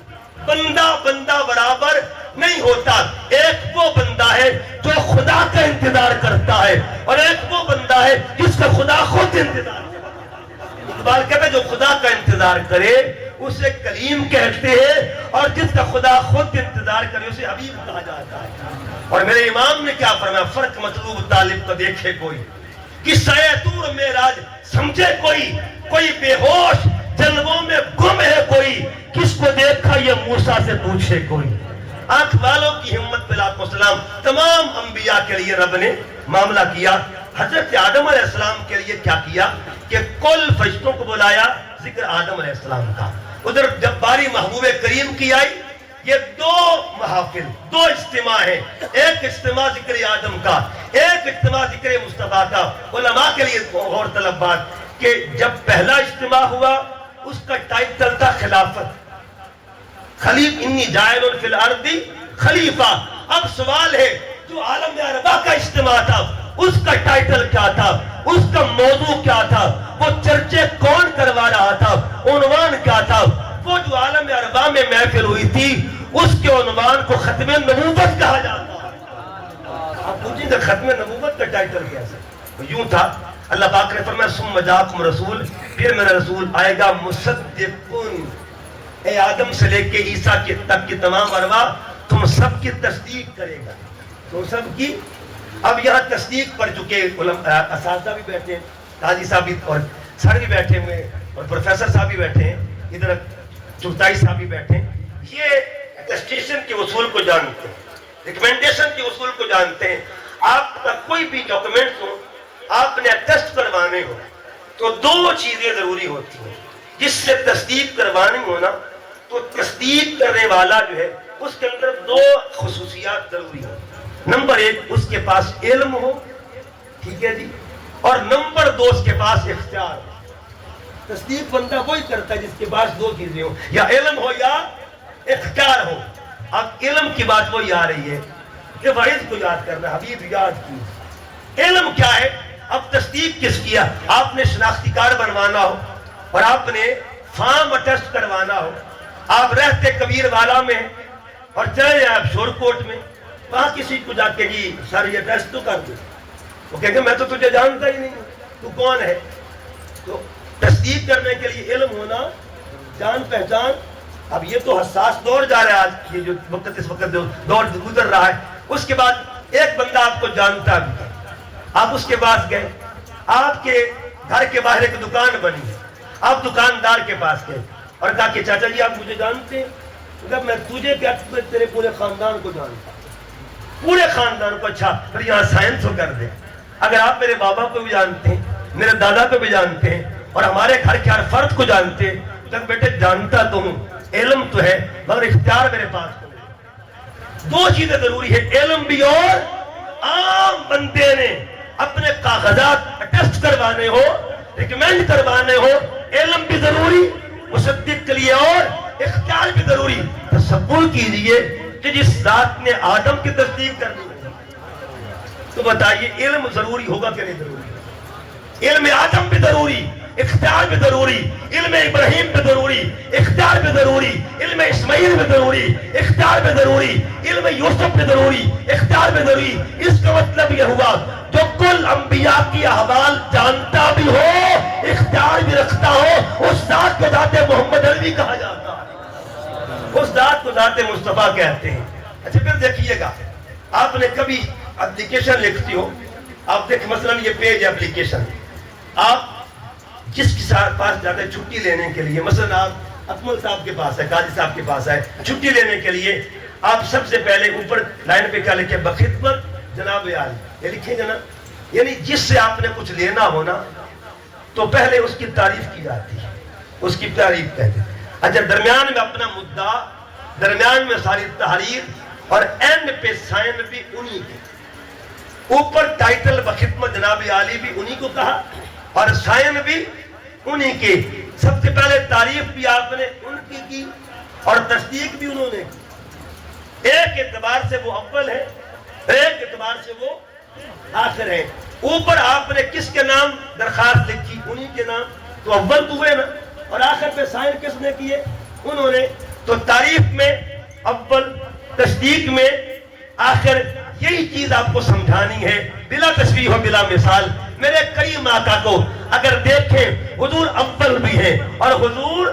بندہ برابر نہیں ہوتا۔ ایک وہ بندہ ہے جو خدا کا انتظار کرتا ہے، اور ایک وہ بندہ ہے جس کا خدا خود انتظار کرتا ہے۔ اقبال کہتا ہے جو خدا کا انتظار کرے اسے کلیم کہتے ہیں، اور جس کا خدا خود انتظار کرے اسے حبیب کہا جاتا ہے۔ اور میرے امام نے کیا فرمایا؟ فرق مطلوب طالب کا دیکھے کوئی، قصہ طور معراج سمجھے کوئی بے ہوش جلووں میں گم ہے کوئی، کس کو دیکھا یہ موسیٰ سے پوچھے کوئی۔ آنکھ والوں کی ہمت پہ لاکھوں سلام۔ تمام انبیاء کے لیے رب نے معاملہ کیا۔ حضرت آدم علیہ السلام کے لیے کیا کیا کہ کل فرشتوں کو بلایا، ذکر آدم علیہ السلام کا۔ ادھر جب باری محبوب کریم کی آئی، یہ دو محافل، دو اجتماع ہیں، ایک اجتماع ذکر آدم کا، ایک اجتماع ذکر مصطفیٰ کا۔ علماء کے لیے غور طلب بات کہ جب پہلا اجتماع ہوا اس کا ٹائٹل تھا خلافت، خلیف انی جائل فی الارض خلیفہ۔ اب سوال ہے جو عالم ارواح کا اجتماع تھا اس کا ٹائٹل کیا تھا، اس کا موضوع کیا تھا، وہ چرچے کون کروا رہا تھا، عنوان کیا تھا؟ وہ جو عالم ارواح میں محفل ہوئی تھی اس کے عنوان کو ختم نبوت کہا جاتا ہے۔ آپ پوچھیں گے ختم نبوت کا ٹائٹل کیسے؟ یوں تھا، اللہ پاک نے فرمایا ثم جاءکم رسول، پھر میرا رسول آئے گا مصدقن، اے آدم سے لے کے عیسیٰ تک کی تمام ارواح تم سب کی تصدیق کرے گا، تم سب کی۔ اب یہاں تصدیق پڑھ چکے اساتذہ بھی بیٹھے ہیں، قاضی صاحب بھی اور سر بھی بیٹھے ہوئے، اور پروفیسر صاحب بھی بیٹھے ہیں، ادھر چغتائی صاحب بھی بیٹھے ہیں۔ یہ اٹیسٹیشن کے اصول کو جانتے ہیں، ریکمنڈیشن کے اصول کو جانتے ہیں۔ آپ کا کوئی بھی ڈاکومنٹس ہو، آپ نے ٹیسٹ کروانے ہو تو دو چیزیں ضروری ہوتی ہیں۔ جس سے تصدیق کروانی ہونا تو تصدیق کرنے والا جو ہے اس کے اندر دو خصوصیات ضروری ہیں۔ نمبر ایک، اس کے پاس علم ہو، ٹھیک ہے جی، اور نمبر دو، اس کے پاس اختیار ہو۔ تصدیق بندہ وہی کرتا ہے جس کے پاس دو چیزیں ہو، یا علم ہو یا اختیار ہو۔ اب علم کی بات وہی آ رہی ہے کہ وعید کو یاد کرنا، حبیب یاد کی۔ علم کیا ہے؟ اب تصدیق کس کیا؟ آپ نے شناختی کارڈ بنوانا ہو اور آپ نے فارم ٹیسٹ کروانا ہو، آپ رہتے کبیر والا میں اور چلے جائیں آپ شور کوٹ میں، وہاں کسی کو جا کے جی سر یہ ٹیسٹ تو کر دو، وہ کہیں گے میں تو تجھے جانتا ہی نہیں ہوں، تو کون ہے؟ تو تصدیق کرنے کے لیے علم ہونا، جان پہچان. اب یہ تو حساس دور جا رہا ہے آج، یہ جو وقت اس وقت دور گزر رہا ہے. اس کے بعد ایک بندہ آپ کو جانتا بھی، آپ اس کے پاس گئے، آپ کے گھر کے باہر ایک دکان بنی ہے، آپ دکاندار کے پاس گئے اور کہا کہ چاچا جی آپ مجھے جانتے ہیں؟ جب میں تجھے کیا تیرے پورے خاندان کو جانتا ہوں، پورے خاندان کو. اچھا پھر یہاں سائنس ہو کر دے، اگر آپ میرے بابا کو بھی جانتے ہیں، میرے دادا کو بھی جانتے ہیں اور ہمارے گھر کے ہر فرد کو جانتے ہیں، جب بیٹے جانتا تو ہوں، علم تو ہے مگر اختیار میرے پاس تو نہیں. دو چیزیں ضروری ہے، علم بھی اور عام بندے نے اپنے کاغذات ٹیسٹ کروانے ہو، ریکمینڈ کروانے ہو، علم بھی ضروری مصدق کے لیے اور اختیار بھی ضروری. تصور کیجئے کہ جس ذات نے آدم کی تصدیق کرنی ہے، تو بتائیے علم ضروری ہوگا کہ نہیں ضروری؟ علم آدم بھی ضروری، اختیار بھی ضروری، علم ابراہیم بھی ضروری، اختیار بھی ضروری، علم اسماعیل بھی ضروری، اختیار بھی ضروری، علم یوسف بھی ضروری، اختیار بھی ضروری. اس کا مطلب یہ ہوا جو کل انبیاء کی احوال جانتا بھی ہو، اختیار بھی رکھتا ہو، اس ذات کو ذات محمد عربی کہا جاتا ہے، اس ذات کو ذات مصطفیٰ کہتے ہیں. اچھا پھر دیکھیے گا، آپ نے کبھی اپلیکیشن لکھتی ہو، آپ دیکھ مثلا یہ پیج اپلیکیشن، آپ جس کے پاس جاتے ہیں چھٹی لینے کے لیے، مثلا آپ اکمل صاحب کے پاس ہے، قاضی صاحب کے پاس ہے چھٹی لینے کے لیے، آپ سب سے پہلے اوپر لائن پہ کیا لکھیں؟ بخدمت جناب عالی، یہ لکھیں جناب، یعنی جس سے آپ نے کچھ لینا ہونا تو پہلے اس کی تعریف کی جاتی ہے، اس کی تعریف کہتے ہیں. اچھا درمیان میں اپنا مدعا، درمیان میں ساری تحریر اور اینڈ پہ سائن بھی انہی کے، اوپر ٹائٹل بخدمت جناب عالی بھی انہی کو کہا اور سائن بھی انہی کے. سب سے پہلے تعریف بھی آپ نے ان کی اور تصدیق بھی انہوں نے کی. ایک اعتبار سے وہ اول ہے، ایک اعتبار سے وہ آخر ہے. اوپر آپ نے کس کے نام درخواست لکھی؟ انہی کے نام، تو اول تو ہوئے نا، اور آخر پہ سائن کس نے کیے؟ انہوں نے. تو تعریف میں اول، تصدیق میں آخر. یہی چیز آپ کو سمجھانی ہے بلا تشبیہ و بلا مثال. میرے کریم آقا کو اگر دیکھیں، حضور اول بھی ہیں اور حضور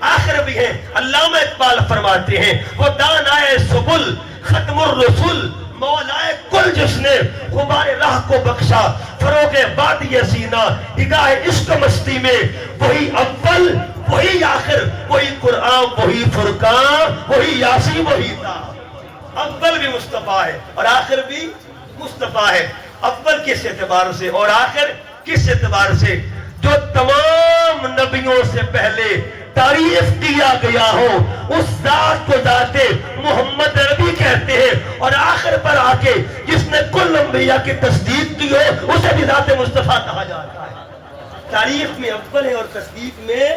آخر بھی ہیں. علامہ اقبال فرماتے ہیں وہ دانائے سبل ختم الرسل مولائے کل جس نے غبار راہ کو بخشا فروغ وادی سینہ نگاہ عشق مستی میں، وہی اول وہی آخر، وہی قرآن وہی فرقان وہی یاسین وہی تا. اول بھی مصطفیٰ ہے اور آخر بھی مصطفیٰ ہے. اول کس اعتبار سے اور آخر کس اعتبار سے؟ جو تمام نبیوں سے پہلے تعریف کیا گیا ہو اس ذات کو ذات محمد عربی کہتے ہیں، اور آخر پر آ کے جس نے کل انبیاء کی تصدیق کی ہو اسے بھی ذات مصطفیٰ کہا جاتا ہے. تعریف میں اول ہے اور تصدیق میں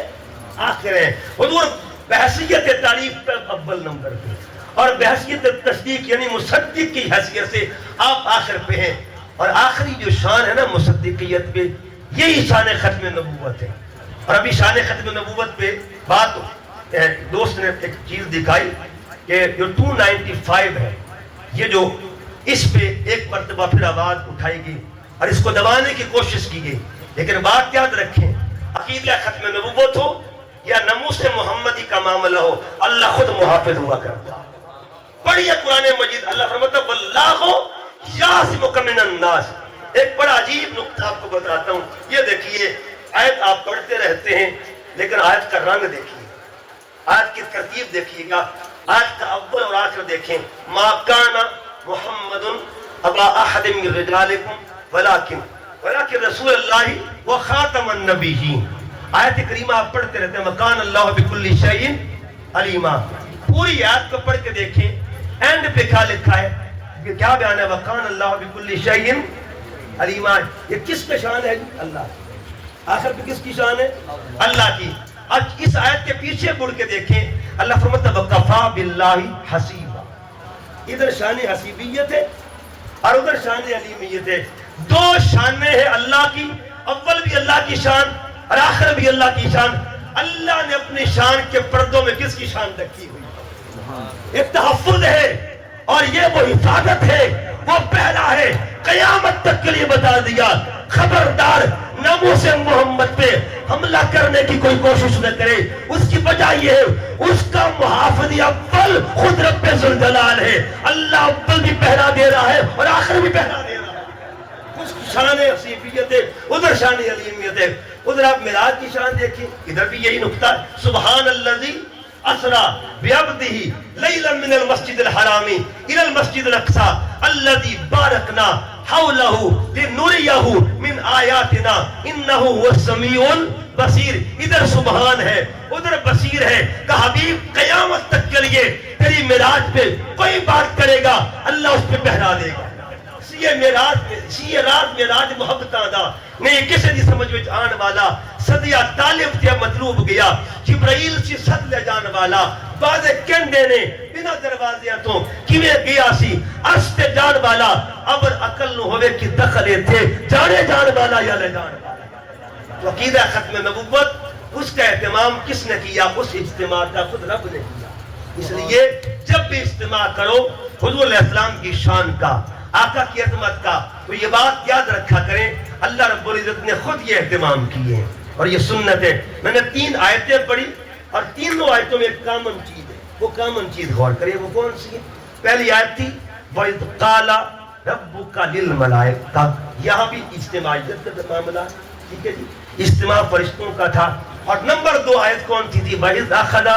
آخر ہے. حضور بحیثیت تعریف پر اول نمبر پہ اور بحیثیت تصدیق یعنی مصدق کی حیثیت سے آپ آخر پہ ہیں. اور آخری جو شان ہے نا مصدقیت پہ، یہی شان ختم نبوت ہے. اور ابھی شان ختم نبوت پہ بات دوست نے ایک چیز دکھائی کہ جو 295 ہے، یہ جو اس پہ ایک مرتبہ پھر آواز اٹھائی گئی اور اس کو دبانے کی کوشش کی گئی. لیکن بات یاد رکھیں، عقیدہ ختم نبوت ہو یا ناموس محمدی کا معاملہ ہو، اللہ خود محافظ ہوا کرتا. پڑھیے قرآن مجید، اللہ فرماتا ہے واللہ یعصمک من الناس. ایک بڑا عجیب نقطہ آپ کو بتاتا ہوں. یہ دیکھیے، آیت آپ پڑھتے رہتے ہیں لیکن آیت کا رنگ دیکھیے، آیت کی ترتیب دیکھیے گا، آیت کا اول اور آخر دیکھیں. ما کان محمد ابا احد من رجالکم ولکن رسول اللہ و خاتم النبیین. آیت کریمہ آپ پڑھتے رہتے ہیں، مکان اللہ بکل شیء علیما. پوری آیت کو پڑھ کے دیکھیں، اینڈ پہ کیا لکھا ہے، یہ کیا بیان ہے؟ وکان اللہ بکل شیء علیما. یہ کس کا شان ہے؟ اللہ. آخر پہ کس کی شان ہے؟ اللہ کی. اب اس آیت کے پیچھے مڑ کے دیکھیں، اللہ فرماتا ہے وکفا باللہ حسیبا. ادھر شان حسیبیت ہے اور ادھر شان علیمیت ہے. دو شانیں ہیں اللہ کی، اول بھی اللہ کی شان اور آخر بھی اللہ کی شان. اللہ نے اپنی شان کے پردوں میں کس کی شان رکھی ہوئی؟ ایک تحفظ ہے اور یہ وہ حفاظت ہے، وہ پہلا ہے، قیامت تک کے لیے بتا دیا خبردار ناموس محمد پہ حملہ کرنے کی کوئی کوشش نہ کرے۔ اس کی وجہ یہ ہے اس کا محافظ اول خود رب ذوالجلال ہے، اللہ اول بھی پہرا دے رہا ہے اور آخر بھی پہرا دے رہا ہے۔ اس کی شان حسیبیت ہے، ادھر شان علیمیت ہے۔ ادھر آپ معراج کی شان دیکھیں، ادھر بھی یہی نقطہ ہے، سبحان الذی اسرا بعبدہ لیلا من المسجد الحرام الى المسجد الاقصى الذي بارکنا حولہ لنریہ من آیاتنا انہ هو السمیع البصیر۔ ادھر سبحان ہے، ادھر بصیر ہے کہ حبیب قیامت تک کے لیے تیری معراج پہ کوئی بات کرے گا اللہ اس پہ پہرا دے گا۔ یہ رات معراج محبت دا نہیں کسی دی سمجھ وچ آن والا صدیہ طالب تے مطلوب گیا، جبرائیل سی صد لے جان والا بازے کہندے نے بنا دروازیاں تو کیویں گیا سی عرش تے جان والا ابر عقل نو ہوے کہ دخل تھے جانے جان والا یا لے جان والا۔ تو عقیدہ ختم نبوت اس کا اہتمام کس نے کیا؟ اس اجتماع کا خود رب نے کیا۔ اس لیے جب بھی اجتماع کرو حضور علیہ السلام کی شان کا، آقا کی عظمت کا، تو یہ بات یاد رکھا کریں اللہ رب العزت نے خود یہ اہتمام کیے ہیں اور یہ سنت ہے۔ میں نے 3 آیتیں پڑھی اور تینوں آیتوں میں ایک کامن چیز ہے، وہ کامن چیز غور کریں وہ کون سی ہے؟ پہلی آیت تھی وَإِذْ قَالَ رَبُّكَ لِلْمَلَائِكَةِ، یہاں بھی اجتماعیت کا معاملہ ہے، ٹھیک ہے جی، اجتماع فرشتوں کا تھا۔ اور نمبر 2 آیت کون سی تھی؟ وَإِذْ أَخَذَ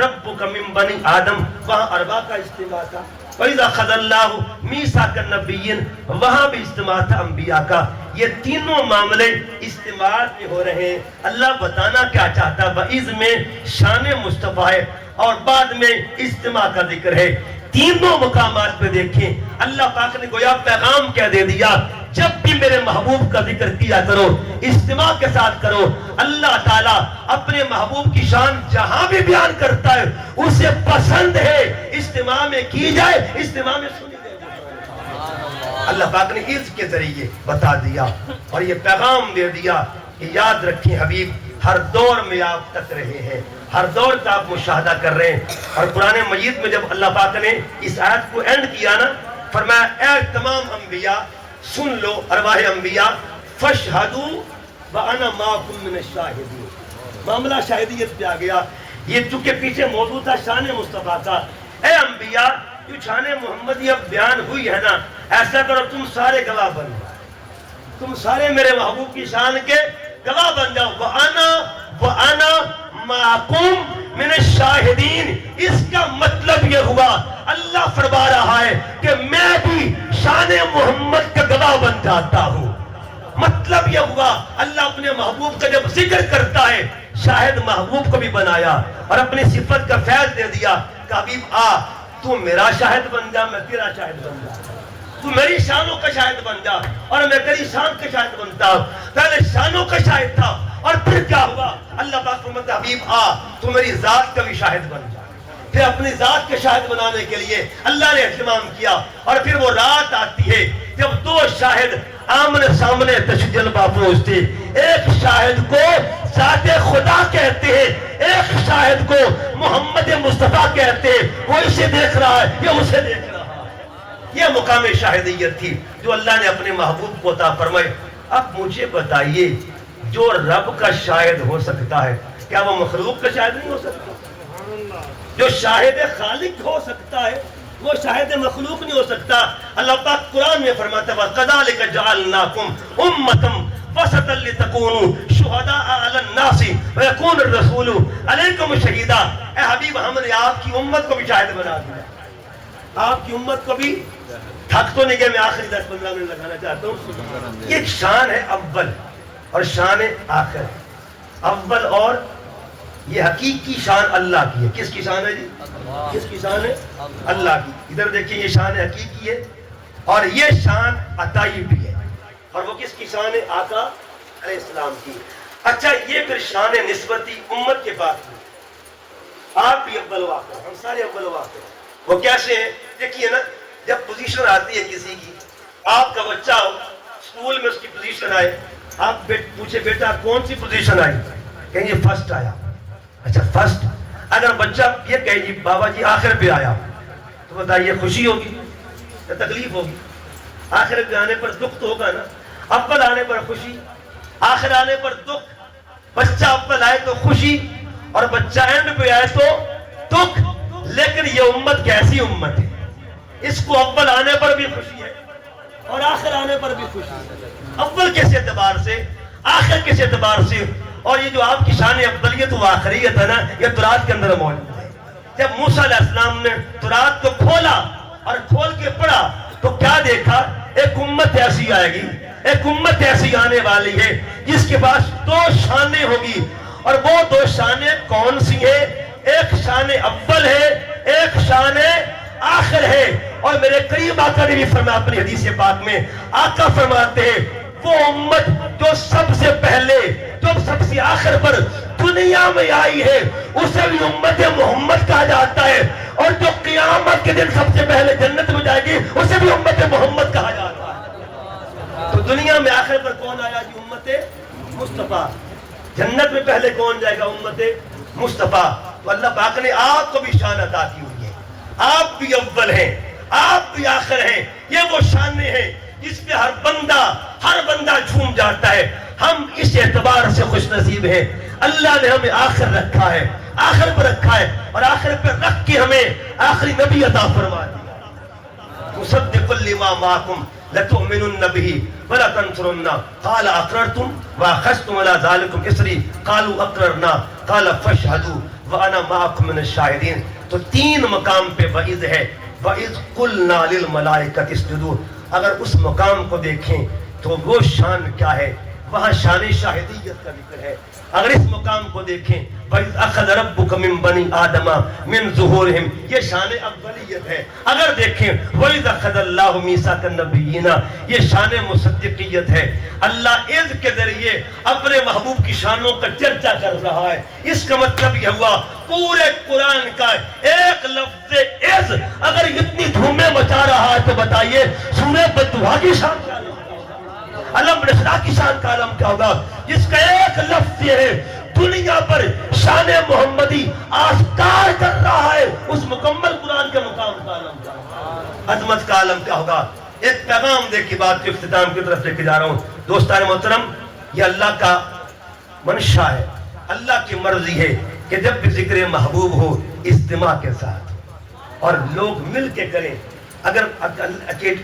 رَبُّكَ مِن بَنِي آدَمَ، وہاں اربع کا اجتماع تھا۔ وَإِذْ أَخَذَ اللَّهُ مِيثَاقَ النَّبِيِّينَ، وہاں بھی اجتماع تھا انبیاء کا۔ یہ تینوں معاملے اجتماع میں ہو رہے ہیں۔ اللہ بتانا کیا چاہتا ہے؟ وَإِذْ میں شان مصطفیٰ ہے اور بعد میں اجتماع کا ذکر ہے۔ تینوں مقامات پہ دیکھیں اللہ پاک نے گویا پیغام کیا دے دیا، جب بھی میرے محبوب کا ذکر کیا کرو، اجتماع کے ساتھ کرو۔ اللہ تعالیٰ اپنے محبوب کی شان جہاں بھی بیان کرتا ہے اسے پسند ہے اجتماع میں کی جائے، اجتماع میں سنی جائے۔ اللہ پاک نے اس کے ذریعے بتا دیا اور یہ پیغام دے دیا کہ یاد رکھیں حبیب ہر دور میں آپ تک رہے ہیں، ہر دور کا آپ مشاہدہ کر رہے ہیں۔ اور قرآن مجید میں جب اللہ پاک نے اس آیت کو اینڈ کیا نا، فرمایا اے تمام انبیاء سن لو، ارواح انبیاء فاشہدوا وانا معکم من الشاہدین۔ معاملہ شاہدیت پہ آ گیا۔ یہ چونکہ پیچھے موضوع تھا شان مصطفیٰ کا، اے انبیاء جو شان محمدیہ بیان ہوئی ہے نا، ایسا کرو تم سارے گواہ بن جاؤ، تم سارے میرے محبوب کی شان کے گواہ بن جاؤ۔ وَأَنَا مَعَكُمْ مِنَ الشَّاهِدِينَ۔ اس کا مطلب یہ ہوا اللہ فرما رہا ہے کہ میں بھی شان محمد کا گواہ بن جاتا ہوں۔ مطلب یہ ہوا اللہ اپنے محبوب کا جب ذکر کرتا ہے شاہد محبوب کو بھی بنایا اور اپنی صفت کا فیض دے دیا کہ حبیب آ تو میرا شاہد بن جا، میں تیرا شاہد بن جا، تو میری شانوں کا شاہد بن جا اور میں تیری شان کا شاہد بنتا ہوں۔ پہلے شانوں کا شاہد تھا اور پھر کیا ہوا؟ اللہ پاک فرماتا ہے حبیب آ تو میری ذات کا بھی شاہد بن جا۔ پھر اپنی ذات کے شاہد بنانے کے لیے اللہ نے اہتمام کیا اور پھر وہ رات آتی ہے جب 2 شاہد آمنے سامنے تشجل بافروز تھے۔ ایک شاہد کو ذات خدا کہتے ہیں، ایک شاہد کو محمد مصطفیٰ کہتے ہیں، وہ اسے دیکھ رہا ہے یہ اسے دیکھ رہا ہے۔ یہ مقام شاہدیت تھی جو اللہ نے اپنے محبوب کو عطا فرمائی۔ اب مجھے بتائیے جو رب کا شاہد ہو سکتا ہے کیا وہ مخلوق کا شاہد نہیں ہو سکتا؟ جو شاہد خالق ہو سکتا ہے وہ شاہد مخلوق نہیں ہو سکتا۔ اللہ پاک قرآن میں فرماتا ہے وَكَذَلِكَ جَعَلْنَاكُمْ أُمَّةً وَسَطًا لِتَكُونُوا شُهَدَاءَ عَلَى النَّاسِ وَيَكُونَ الرَّسُولُ عَلَيْكُمْ شَهِيدًا۔ اے حبیب ہم نے آپ کی امت کو بھی شاہد بنا دیا، آپ کی امت کو بھی۔ تھک تو نہیں گئے، میں آخری 10-15 منٹ لگانا چاہتا ہوں۔ یہ شان ہے اول اور شان آخر، اول اور یہ حقیقی شان اللہ کی ہے۔ کس کی شان ہے جی؟ کس کی شان ہے؟ اللہ کی۔ ادھر دیکھیں یہ شان حقیقی ہے اور یہ شان عطائی بھی ہے، اور وہ کس کی شان ہے؟ آقا علیہ السلام کی۔ اچھا یہ پھر شان نسبتی امت کے پاس ہے، آپ بھی اول واقع، ہم سارے اول واقع۔ وہ کیسے ہیں؟ دیکھیے نا، جب پوزیشن آتی ہے کسی کی، آپ کا بچہ ہو اسکول میں اس کی پوزیشن آئے، آپ پوچھے بیٹا کون سی پوزیشن آئی، کہیں گے فرسٹ آیا، اچھا فرسٹ اگر بچہ یہ کہے جی بابا جی آخر پہ آیا تو بتائیے خوشی ہوگی یا تکلیف ہوگی؟ آخر پہ آنے پر دکھ تو ہوگا نا. اول آنے پر خوشی، آخر آنے پر دکھ. بچہ اول آئے تو خوشی اور بچہ اینڈ پہ آئے تو دکھ. لیکن یہ امت کیسی امت ہے، اس کو اول آنے پر بھی خوشی ہے اور آخر آنے پر بھی خوشی ہے. اول کس اعتبار سے، آخر کس اعتبار سے. اور یہ جو آپ کی شان افضلیت و آخریت ہے نا، یہ تورات کے اندر موجود ہے. جب موسیٰ علیہ السلام نے تورات کو کھولا اور کھول کے پڑھا تو کیا دیکھا؟ ایک امت ایسی آئے گی، ایک امت ایسی آنے والی ہے جس کے پاس دو شانیں ہوگی. اور وہ دو شانیں کون سی ہیں؟ ایک شان اول ہے، ایک شان آخر ہے. اور میرے قریب آقا نے بھی فرمایا اپنی حدیث پاک میں، آقا فرماتے ہیں وہ امت جو سب سے پہلے، جو سب سے آخر پر دنیا میں آئی ہے اسے بھی امت محمد کہا جاتا ہے. اور جو قیامت کے دن سب سے پہلے جنت میں جائے گی اسے بھی امت محمد کہا جاتا ہے. تو دنیا میں آخر پر کون آیا جی؟ امت مصطفیٰ. جنت میں پہلے کون جائے گا؟ امت مصطفیٰ. تو اللہ پاک نے آپ کو بھی شان عطا کی ہوئی ہے. آپ بھی اول ہیں، آپ بھی آخر ہیں. یہ وہ شانیں ہیں جس پہ ہر بندہ جھوم جاتا ہے. ہم اس اعتبار سے خوش نصیب ہیں، اللہ نے ہمیں آخر رکھا ہے، آخر پر رکھا ہے. اور آخر پر رکھ کے ہمیں آخری نبی عطا فرما دیا. مصدقا لما معکم لتؤمنن به ولا تنصرن قال اقررتم واخذتم على ذلكم اصري قالوا اقررنا قال فاشهدوا وانا معكم من الشاهدين. تو تین مقام پہ وعید ہے. وَإِذْ قُلْنَا لِلْمَلَائِكَةِ اسْجُدُوا. اگر اس مقام کو دیکھیں تو وہ شان کیا ہے؟ وہاں شان شاہدیت کا ذکر ہے. اگر اس مقام کو دیکھیں وَإِذْ أَخَذَ رَبُّكَ مِنْ بَنِي آدَمَ مِنْ ظُهُورِهِمْ، یہ شان افضلیت ہے. اگر دیکھیں وَإِذْ أَخَذَ اللَّهُ مِيثَاقَ النَّبِيِّينَ، یہ شان مصدقیت ہے. اللہ اذ کے ذریعے اپنے محبوب کی شانوں کا چرچا کر رہا ہے. اس کا مطلب یہ ہوا پورے قرآن کا ایک لفظ اذ اگر اتنی دھومیں مچا رہا ہے تو بتائیے سورہ بدعا کی شان کیا ہوگا؟ علم نشرح کی شان کا علم کیا ہوگا؟ جس کا ایک لفظ یہ ہے دنیا پر شان محمدی آشکار کر رہا ہے، اس مکمل قرآن کے مقام کا علم کیا ہوگا؟ عظمت کا علم کیا ہوگا؟ ایک پیغام دے کی بات کے اختتام کی طرف لے کے جا رہا ہوں. دوستان محترم، یہ اللہ کا منشا ہے، اللہ کی مرضی ہے کہ جب بھی ذکر محبوب ہو اجتماع کے ساتھ اور لوگ مل کے کریں. اگر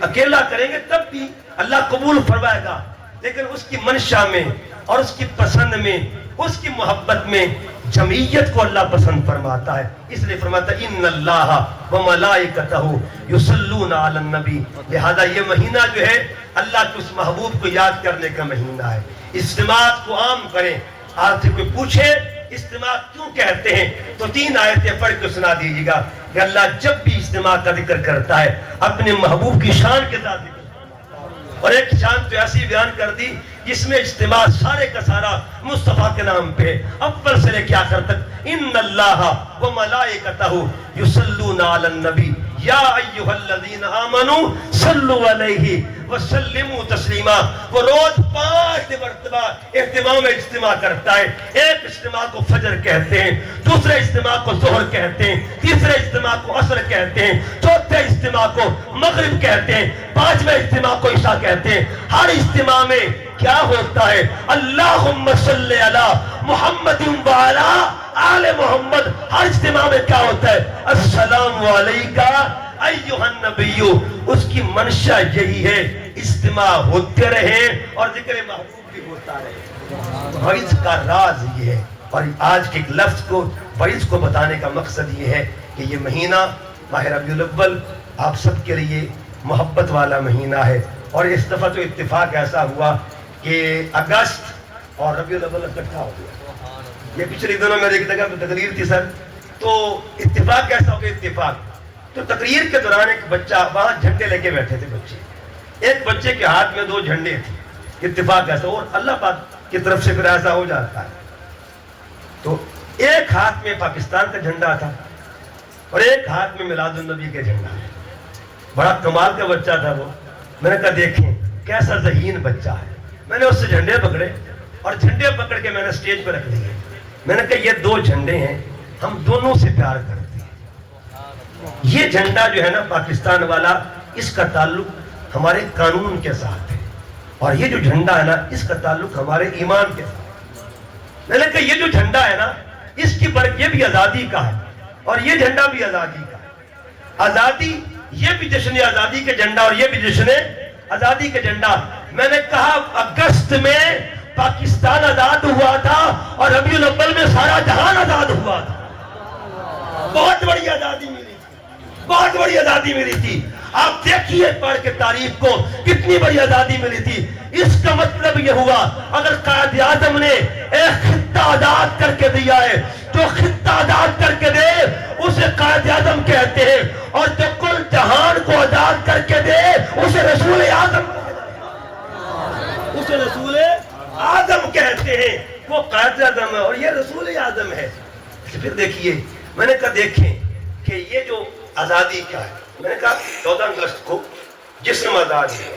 اکیلا کریں گے تب بھی اللہ قبول فرمائے گا، لیکن اس کی منشا میں اور اس کی پسند میں، اس کی محبت میں جمعیت کو اللہ پسند فرماتا ہے. اس لیے فرماتا ہے ان اللہ وملائکتہ یصلون علی النبی. لہذا یہ مہینہ جو ہے اللہ کے اس محبوب کو یاد کرنے کا مہینہ ہے. اجتماع کو عام کریں. آپ سے کوئی پوچھے اجتماع کیوں کہتے ہیں تو تین آیتیں پڑھ کے سنا دیجیے گا کہ اللہ جب بھی اجتماع کا ذکر کرتا ہے اپنے محبوب کی شان کے ساتھ ذکر کرتا ہے. اور ایک شان تو ایسی بیان کر دی جس میں اجتماع سارے کا سارا مصطفیٰ کے نام پہ اول سے لے کے آخر تک. ان اللہ وملائکتہ یصلون علی النبی یا ایھا الذین آمنوا صلوا علیہ وسلموا تسلیما. وہ روز 5 مرتبہ اہتمام اجتماع کرتا ہے. ایک اجتماع کو فجر کہتے ہیں، دوسرے اجتماع کو ظہر کہتے ہیں، تیسرے اجتماع کو عصر کہتے ہیں، چوتھے اجتماع کو مغرب کہتے ہیں، 5ویں اجتماع کو عشاء کہتے ہیں. ہر اجتماع میں کیا ہوتا ہے؟ اللہم صلی علی محمد وعلی آل محمد. ہر اجتماع میں کیا ہوتا ہے؟ السلام علیکہ ایھا النبی. اس کی منشا یہی ہے اجتماع ہوتے رہے اور ذکر محبوب بھی ہوتا رہے. وعظ کا راز یہ ہے. اور آج کے ایک لفظ کو وعظ کو بتانے کا مقصد یہ ہے کہ یہ مہینہ ماہ ربیع الاول آپ سب کے لیے محبت والا مہینہ ہے. اور اس دفعہ تو اتفاق ایسا ہوا کہ اگست اور ربیع الاول اکٹھا ہو گیا. یہ پچھلے دنوں میں ایک جگہ پہ تقریر تھی سر، تو اتفاق کیسا ہو گیا؟ اتفاق تو تقریر کے دوران ایک بچہ وہاں جھنڈے لے کے بیٹھے تھے بچے. ایک بچے کے ہاتھ میں 2 جھنڈے تھے. اتفاق ایسا، اور اللہ پاک کی طرف سے پھر ایسا ہو جاتا ہے. تو ایک ہاتھ میں پاکستان کا جھنڈا تھا اور ایک ہاتھ میں میلاد النبی کا جھنڈا. بڑا کمال کا بچہ تھا وہ. میں نے کہا دیکھیں کیسا ذہین بچہ ہے. میں نے اس سے جھنڈے پکڑے اور جھنڈے پکڑ کے میں نے اسٹیج پہ رکھ دیے. میں نے کہا یہ دو جھنڈے ہیں، ہم دونوں سے پیار کرتے ہیں۔ یہ جھنڈا جو ہے نا پاکستان والا، اس کا تعلق ہمارے قانون کے ساتھ ہے، اور یہ جو جھنڈا ہے نا اس کا تعلق ہمارے ایمان کے ساتھ۔ میں نے کہا یہ جو جھنڈا ہے نا اس کی برق یہ بھی آزادی کا ہے اور یہ جھنڈا بھی آزادی کا ہے۔ آزادی، یہ بھی جشن آزادی کے جھنڈا اور یہ بھی جشن آزادی کے جھنڈا۔ میں نے کہا اگست میں پاکستان آزاد ہوا تھا اور ربیع الاول میں سارا جہان آزاد ہوا تھا۔ بہت بڑی آزادی ملی تھی، بہت بڑی آزادی ملی تھی۔ آپ دیکھیے پڑھ کے تاریخ کو کتنی بڑی آزادی ملی تھی۔ اس کا مطلب یہ ہوا اگر قائد اعظم نے ایک خطہ آزاد کر کے دیا ہے، جو خطہ آزاد کر کے دے اسے قائد اعظم کہتے ہیں، اور جو کل جہان کو آزاد کر کے دے اسے رسول اعظم، اسے رسول اعظم کہتے ہیں۔ وہ قائد اعظم ہے اور یہ رسول اعظم ہے۔ پھر دیکھیے، میں نے کہا دیکھیں کہ یہ جو آزادی کیا ہے، میں نے کہا 14 اگست کو جسم آزاد ہوئے،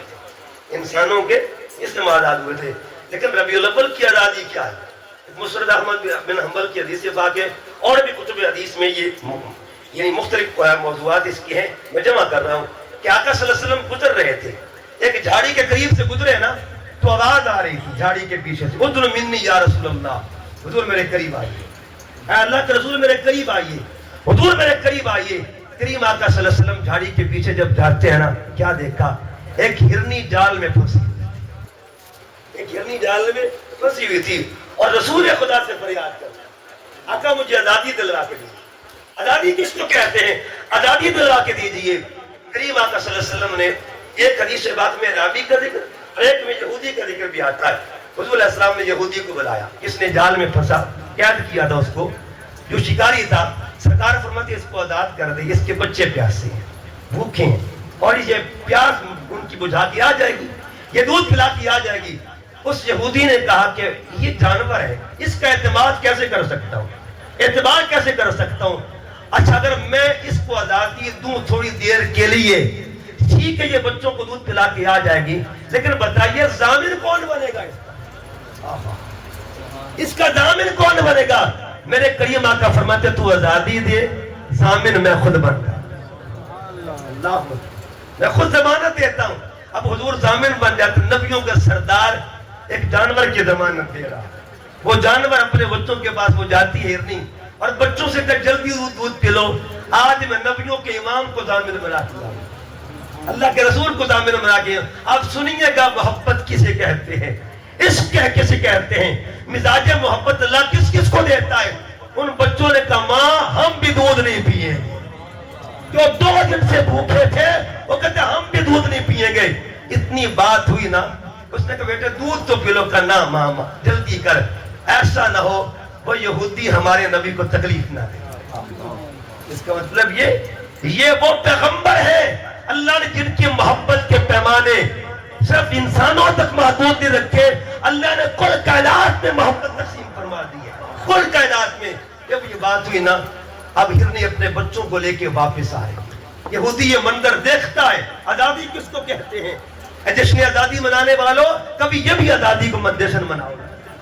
انسانوں کے جسم آزاد ہوئے تھے، لیکن ربیع الاول کی آزادی کیا ہے؟ مسند احمد بن حنبل کی حدیث پاک ہے، اور بھی کتب حدیث میں یہ یعنی مختلف موضوعات اس کی ہیں، میں جمع کر رہا ہوں کہ آقا صلی اللہ علیہ وسلم گزر رہے تھے، ایک جھاڑی کے قریب سے گزرے نا تو آواز آ رہی تھی جھاڑی کے پیچھے سے، ادھر منی یا رسول اللہ، حضور میرے قریب آئیے، اے اللہ کے رسول میرے قریب آئیے، حضور میرے قریب آئیے۔ کریم آقا صلی اللہ علیہ وسلم جھاڑی کے پیچھے جب جاتے ہیں نا، کیا دیکھا؟ ایک ہرنی جال میں پھنسی ہوئی، ایک ہرنی جال میں پھنسی ہوئی تھی، اور رسول خدا سے فریاد کرتا، آقا مجھے آزادی دلوا کے دیجیے۔ آزادی کس کو کہتے ہیں؟ آزادی دلوا کے دیجیے۔ کریم آقا صلی اللہ علیہ وسلم نے ایک حدیث بات میں عربی کا ذکر اور ایک میں یہودی کا ذکر بھی آتا ہے۔ حضور علیہ السلام نے یہودی کو بلایا، اس نے جال میں پھنسا، قید کیا تھا اس کو، جو شکاری تھا، سرکار فرماتے اس کو آزاد کر دے، اس کے بچے پیاسے ہیں، بھوکے ہیں، اور یہ پیاس ان کی بجھا کے آ جائے گی، یہ دودھ پلا کے آ جائے گی۔ اس یہودی نے کہا کہ یہ جانور ہے، اس کا اعتماد کیسے کر سکتا ہوں، اعتبار کیسے کر سکتا ہوں؟ اچھا اگر میں اس کو آزادی دوں تھوڑی دیر کے لیے، ٹھیک ہے یہ بچوں کو دودھ پلا کے آ جائے گی، لیکن بتائیے ضامن کون بنے گا اس کا؟ اس کا ضامن کون بنے گا؟ میرے کریم آقا فرماتے تو آزادی دے، ضامن میں خود بن گا، میں خود ضمانت دیتا ہوں۔ اب حضور ضامن بن جاتے، نبیوں کا سردار ایک جانور کی ضمانت دے رہا، وہ جانور اپنے بچوں کے پاس وہ جاتی ہے ہرنی، اور بچوں سے کہ جلدی دودھ پلو۔ آج میں نبیوں کے امام کو ضامن بنا کے لاؤں، اللہ کے رسول کو ضامن بنا کے۔ آپ سنیے گا محبت کسے کہتے ہیں، عشق کسے کہتے ہیں، مزاج محبت اللہ کس کس کو دیتا ہے؟ ان بچوں نے کہا ماں ہم بھی دودھ نہیں پیئیں گے، جو 2 دن سے بھوکے تھے وہ کہتے ہم بھی دودھ نہیں پیئیں گے۔ اتنی بات ہوئی نا، اس نے کہا بیٹے دودھ تو پی لو، کا نا ماما جلدی کر، ایسا نہ ہو وہ یہودی ہمارے نبی کو تکلیف نہ دے۔ اس کا مطلب یہ وہ پیغمبر ہے اللہ نے جن کی محبت کے پیمانے صرف انسانوں تک محدود نہیں رکھے، اللہ نے کل کائنات میں محبت تقسیم فرما دی ہے، کل کائنات میں۔ جب یہ بات ہوئی نا، اب ہرنی اپنے بچوں کو لے کے واپس آئے، یہودی یہ منظر دیکھتا ہے۔ آزادی کس کو کہتے ہیں؟ جشن آزادی منانے والوں، کبھی یہ بھی آزادی کو مت جشن مناؤ،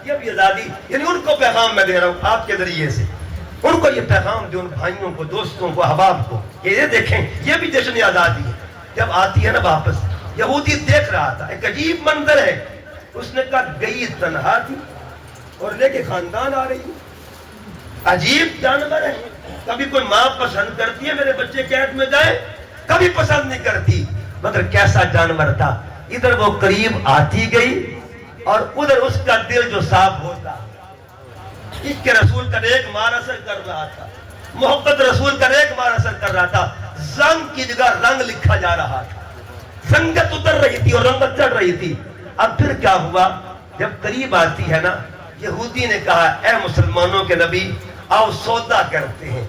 یہ بھی آزادی، یعنی ان کو پیغام میں دے رہا ہوں آپ کے ذریعے سے، ان کو یہ پیغام دے، ان بھائیوں کو، دوستوں کو، احباب کو، کہ یہ دیکھیں یہ بھی جشن آزادی ہے۔ جب آتی ہے نا واپس، یہودی دیکھ رہا تھا، ایک عجیب منظر ہے، اس نے کہا گئی تنہا تھی اور لے کے خاندان آ رہی ہے، عجیب جانور ہے۔ کبھی کوئی ماں پسند کرتی ہے میرے بچے قید میں جائیں؟ کبھی پسند نہیں کرتی، مگر کیسا جانور تھا، ادھر وہ قریب آتی گئی اور ادھر اس کا دل جو صاف ہوتا، اس کے رسول کا ایک مار اثر کر رہا تھا، محبت رسول کا ایک مار اثر کر رہا تھا، زنگ کی جگہ رنگ لکھا جا رہا تھا، سنگت اتر رہی تھی اور رنگت چڑھ رہی تھی۔ اب پھر کیا ہوا؟ جب قریب آتی ہے نا، یہودی نے کہا اے مسلمانوں کے نبی آؤ سودا کرتے ہیں،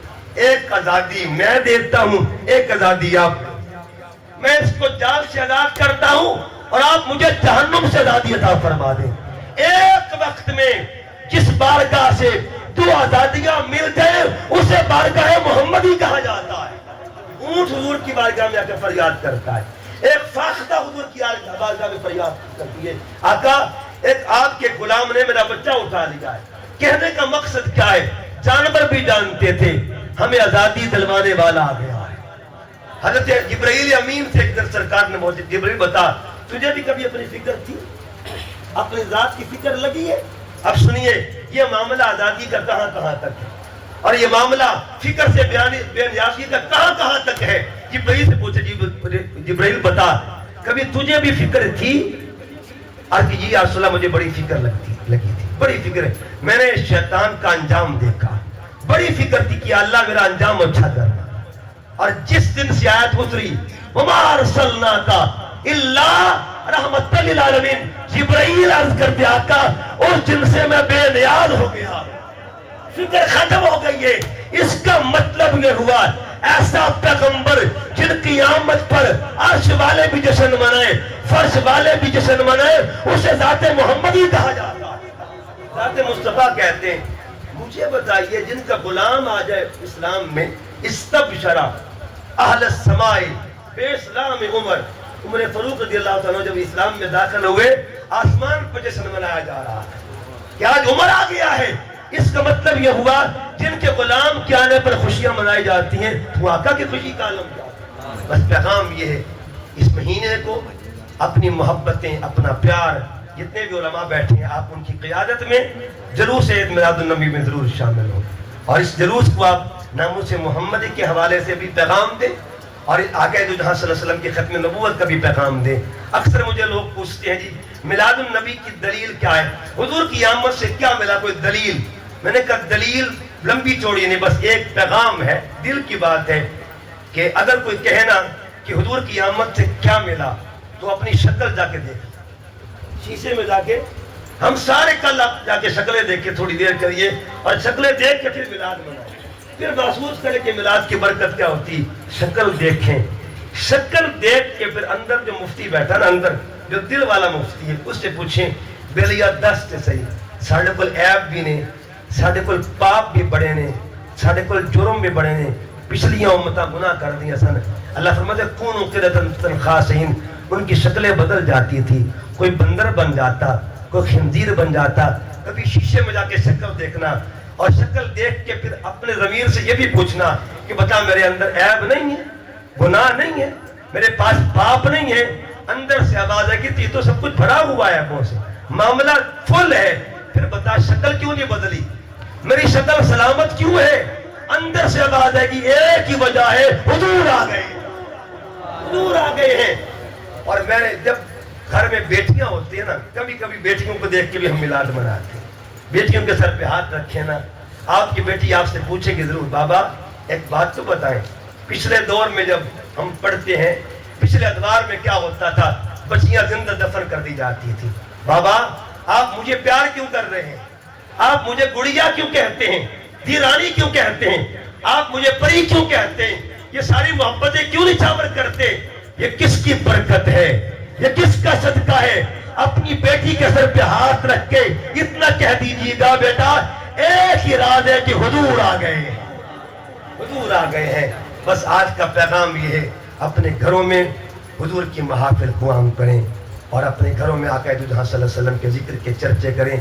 ایک آزادی میں دیتا ہوں، ایک آزادی آپ، میں اس کو جال سے آزاد کرتا ہوں اور آپ مجھے جہنم سے آزادی عطا فرما دیں۔ ایک وقت میں جس بارگاہ سے 2 آزادیاں مل جائیں اسے بارگاہ محمدی کہا جاتا ہے۔ اونٹ حضور کی بارگاہ میں آ کے فریاد کرتا ہے، ایک فاختہ حضور کی بارگاہ میں فریاد کرتی ہے، آقا ایک آپ کے غلام نے میرا بچہ اٹھا لیا ہے، کہنے کا مقصد کیا ہے؟ جانور بھی جانتے تھے ہمیں آزادی دلوانے والا آ گیا ہے۔ حضرت جبرائیل امین سے ایک دن سرکار نے بہت جبرائیل بتا تجھے بھی کبھی اپنی فکر تھی، اپنی ذات کی فکر لگی ہے؟ اب سنیے یہ معاملہ آزادی کا کہاں کہاں تک ہے اور یہ معاملہ فکر سے بے نیازی کا کہاں کہاں تک ہے۔ جبرائیل سے پوچھے جبرائیل بتا کبھی تجھے بھی فکر تھی؟ اور کہ جی یا رسول اللہ مجھے بڑی فکر لگی تھی، بڑی فکر ہے، میں نے شیطان کا انجام دیکھا، بڑی فکر تھی کہ اللہ میرا انجام اچھا کرنا۔ اور جس دن سے آیت اتری وما ارسلناک الا رحمت للعالمین، جبرائیل عرض کرتے آقا اس دن سے میں بے نیاز ہو گیا، فکر ختم ہو گئی ہے۔ اس کا مطلب یہ ہوا ایسا پیغمبر جن کی آمد پر عرش والے بھی جشن منائے، فرش والے بھی جشن منائے، اسے ذات محمد ہی کہا جاتا ہے، ذات مصطفیٰ کہتے ہیں۔ مجھے بتائیے جن کا غلام آ جائے اسلام میں، استبشرا اہل السماء بے اسلام عمر فاروق رضی اللہ تعالیٰ جب اسلام میں داخل ہوئے آسمان پر جشن منایا جا رہا ہے کہ آج عمر آ گیا ہے۔ اس کا مطلب یہ ہوا جن کے غلام کے آنے پر خوشیاں منائی جاتی ہیں، تو آقا کی خوشی کا عالم کیا ہے۔ بس پیغام یہ ہے اس مہینے کو اپنی محبتیں، اپنا پیار، جتنے بھی علماء بیٹھے ہیں آپ ان کی قیادت میں جلوس عید میلاد النبی میں ضرور شامل ہوں، اور اس جلوس کو آپ ناموس محمدی کے حوالے سے بھی پیغام دیں اور آقا دو جہاں صلی اللہ علیہ وسلم کی ختم نبوت کا بھی پیغام دیں۔ اکثر مجھے لوگ پوچھتے ہیں جی میلاد النبی کی دلیل کیا ہے، حضور کی آمد سے کیا ملا کوئی دلیل؟ میں نے کہا دلیل لمبی چوڑی نہیں، بس ایک پیغام ہے، دل کی بات ہے کہ اگر کوئی کہے نا کہ حضور کی آمد سے کیا ملا تو اپنی شکل جا کے دیکھ، شیشے میں جا کے ہم سارے کل جا کے شکلیں دیکھ کے تھوڑی دیر کریے اور شکلیں دیکھ کے پھر میلاد منائیں، پھر محسوس کریں کہ میلاد کی برکت کیا ہوتی۔ شکل دیکھیں، شکل دیکھ کے پھر اندر جو مفتی بیٹھا نا، اندر جو دل والا مفتی ہے اس سے پوچھیں بیلیا دست صحیح ساڑھے کل عیب بھی نے، ساڑھے کل پاپ بھی بڑے نے، ساڑھے کل جرم بھی بڑے نے، پچھلیاں امتاں گناہ کر دیا سن۔ اللہ فرماتے کونوا قردۃ خاسئین، ان کی شکلیں بدل جاتی تھی، کوئی بندر بن جاتا، کوئی خنزیر بن جاتا۔ کبھی شیشے میں جا کے شکل دیکھنا اور شکل دیکھ کے پھر اپنے ضمیر سے یہ بھی پوچھنا کہ بتا میرے اندر عیب نہیں ہے، گناہ نہیں ہے، میرے پاس پاپ نہیں ہے۔ اندر سے آواز ہے کہ تو سب کچھ بھرا ہوا ہے عیبوں سے، معاملہ فل ہے، پھر بتا شکل کیوں نہیں بدلی، میری شکل سلامت کیوں ہے؟ اندر سے آواز ہے کہ ایک ہی وجہ ہے، حضور آ گئے، حضور آ گئے ہیں۔ اور میں نے جب گھر میں بیٹیاں ہوتی ہیں نا، کبھی کبھی بیٹیوں کو دیکھ کے بھی ہم میلاد مناتے ہیں، بیٹیوں کے سر پہ ہاتھ رکھیں نا، آپ کی بیٹی آپ سے پوچھے گی ضرور بابا ایک بات تو بتائیں، پچھلے دور میں جب ہم پڑھتے ہیں پچھلے ادوار میں کیا ہوتا تھا، بچیاں زندہ دفن کر دی جاتی تھی، بابا آپ مجھے پیار کیوں کر رہے ہیں، آپ مجھے گڑیا کیوں کہتے ہیں، دیرانی کیوں کہتے ہیں، آپ مجھے پری کیوں کہتے ہیں، یہ ساری محبتیں کیوں نچھاور کرتے؟ یہ کس کی برکت ہے، یہ کس کا صدقہ ہے؟ اپنی بیٹی کے سر پہ ہاتھ رکھ کے اتنا کہہ دیجیے گا بیٹا ایک ہی راز ہے کہ حضور آ گئے ہیں، حضور آ گئے ہیں۔ بس آج کا پیغام یہ ہے اپنے گھروں میں حضور کی محافل کو عام کریں اور اپنے گھروں میں آقا دو جہاں صلی اللہ علیہ وسلم کے ذکر کے چرچے کریں۔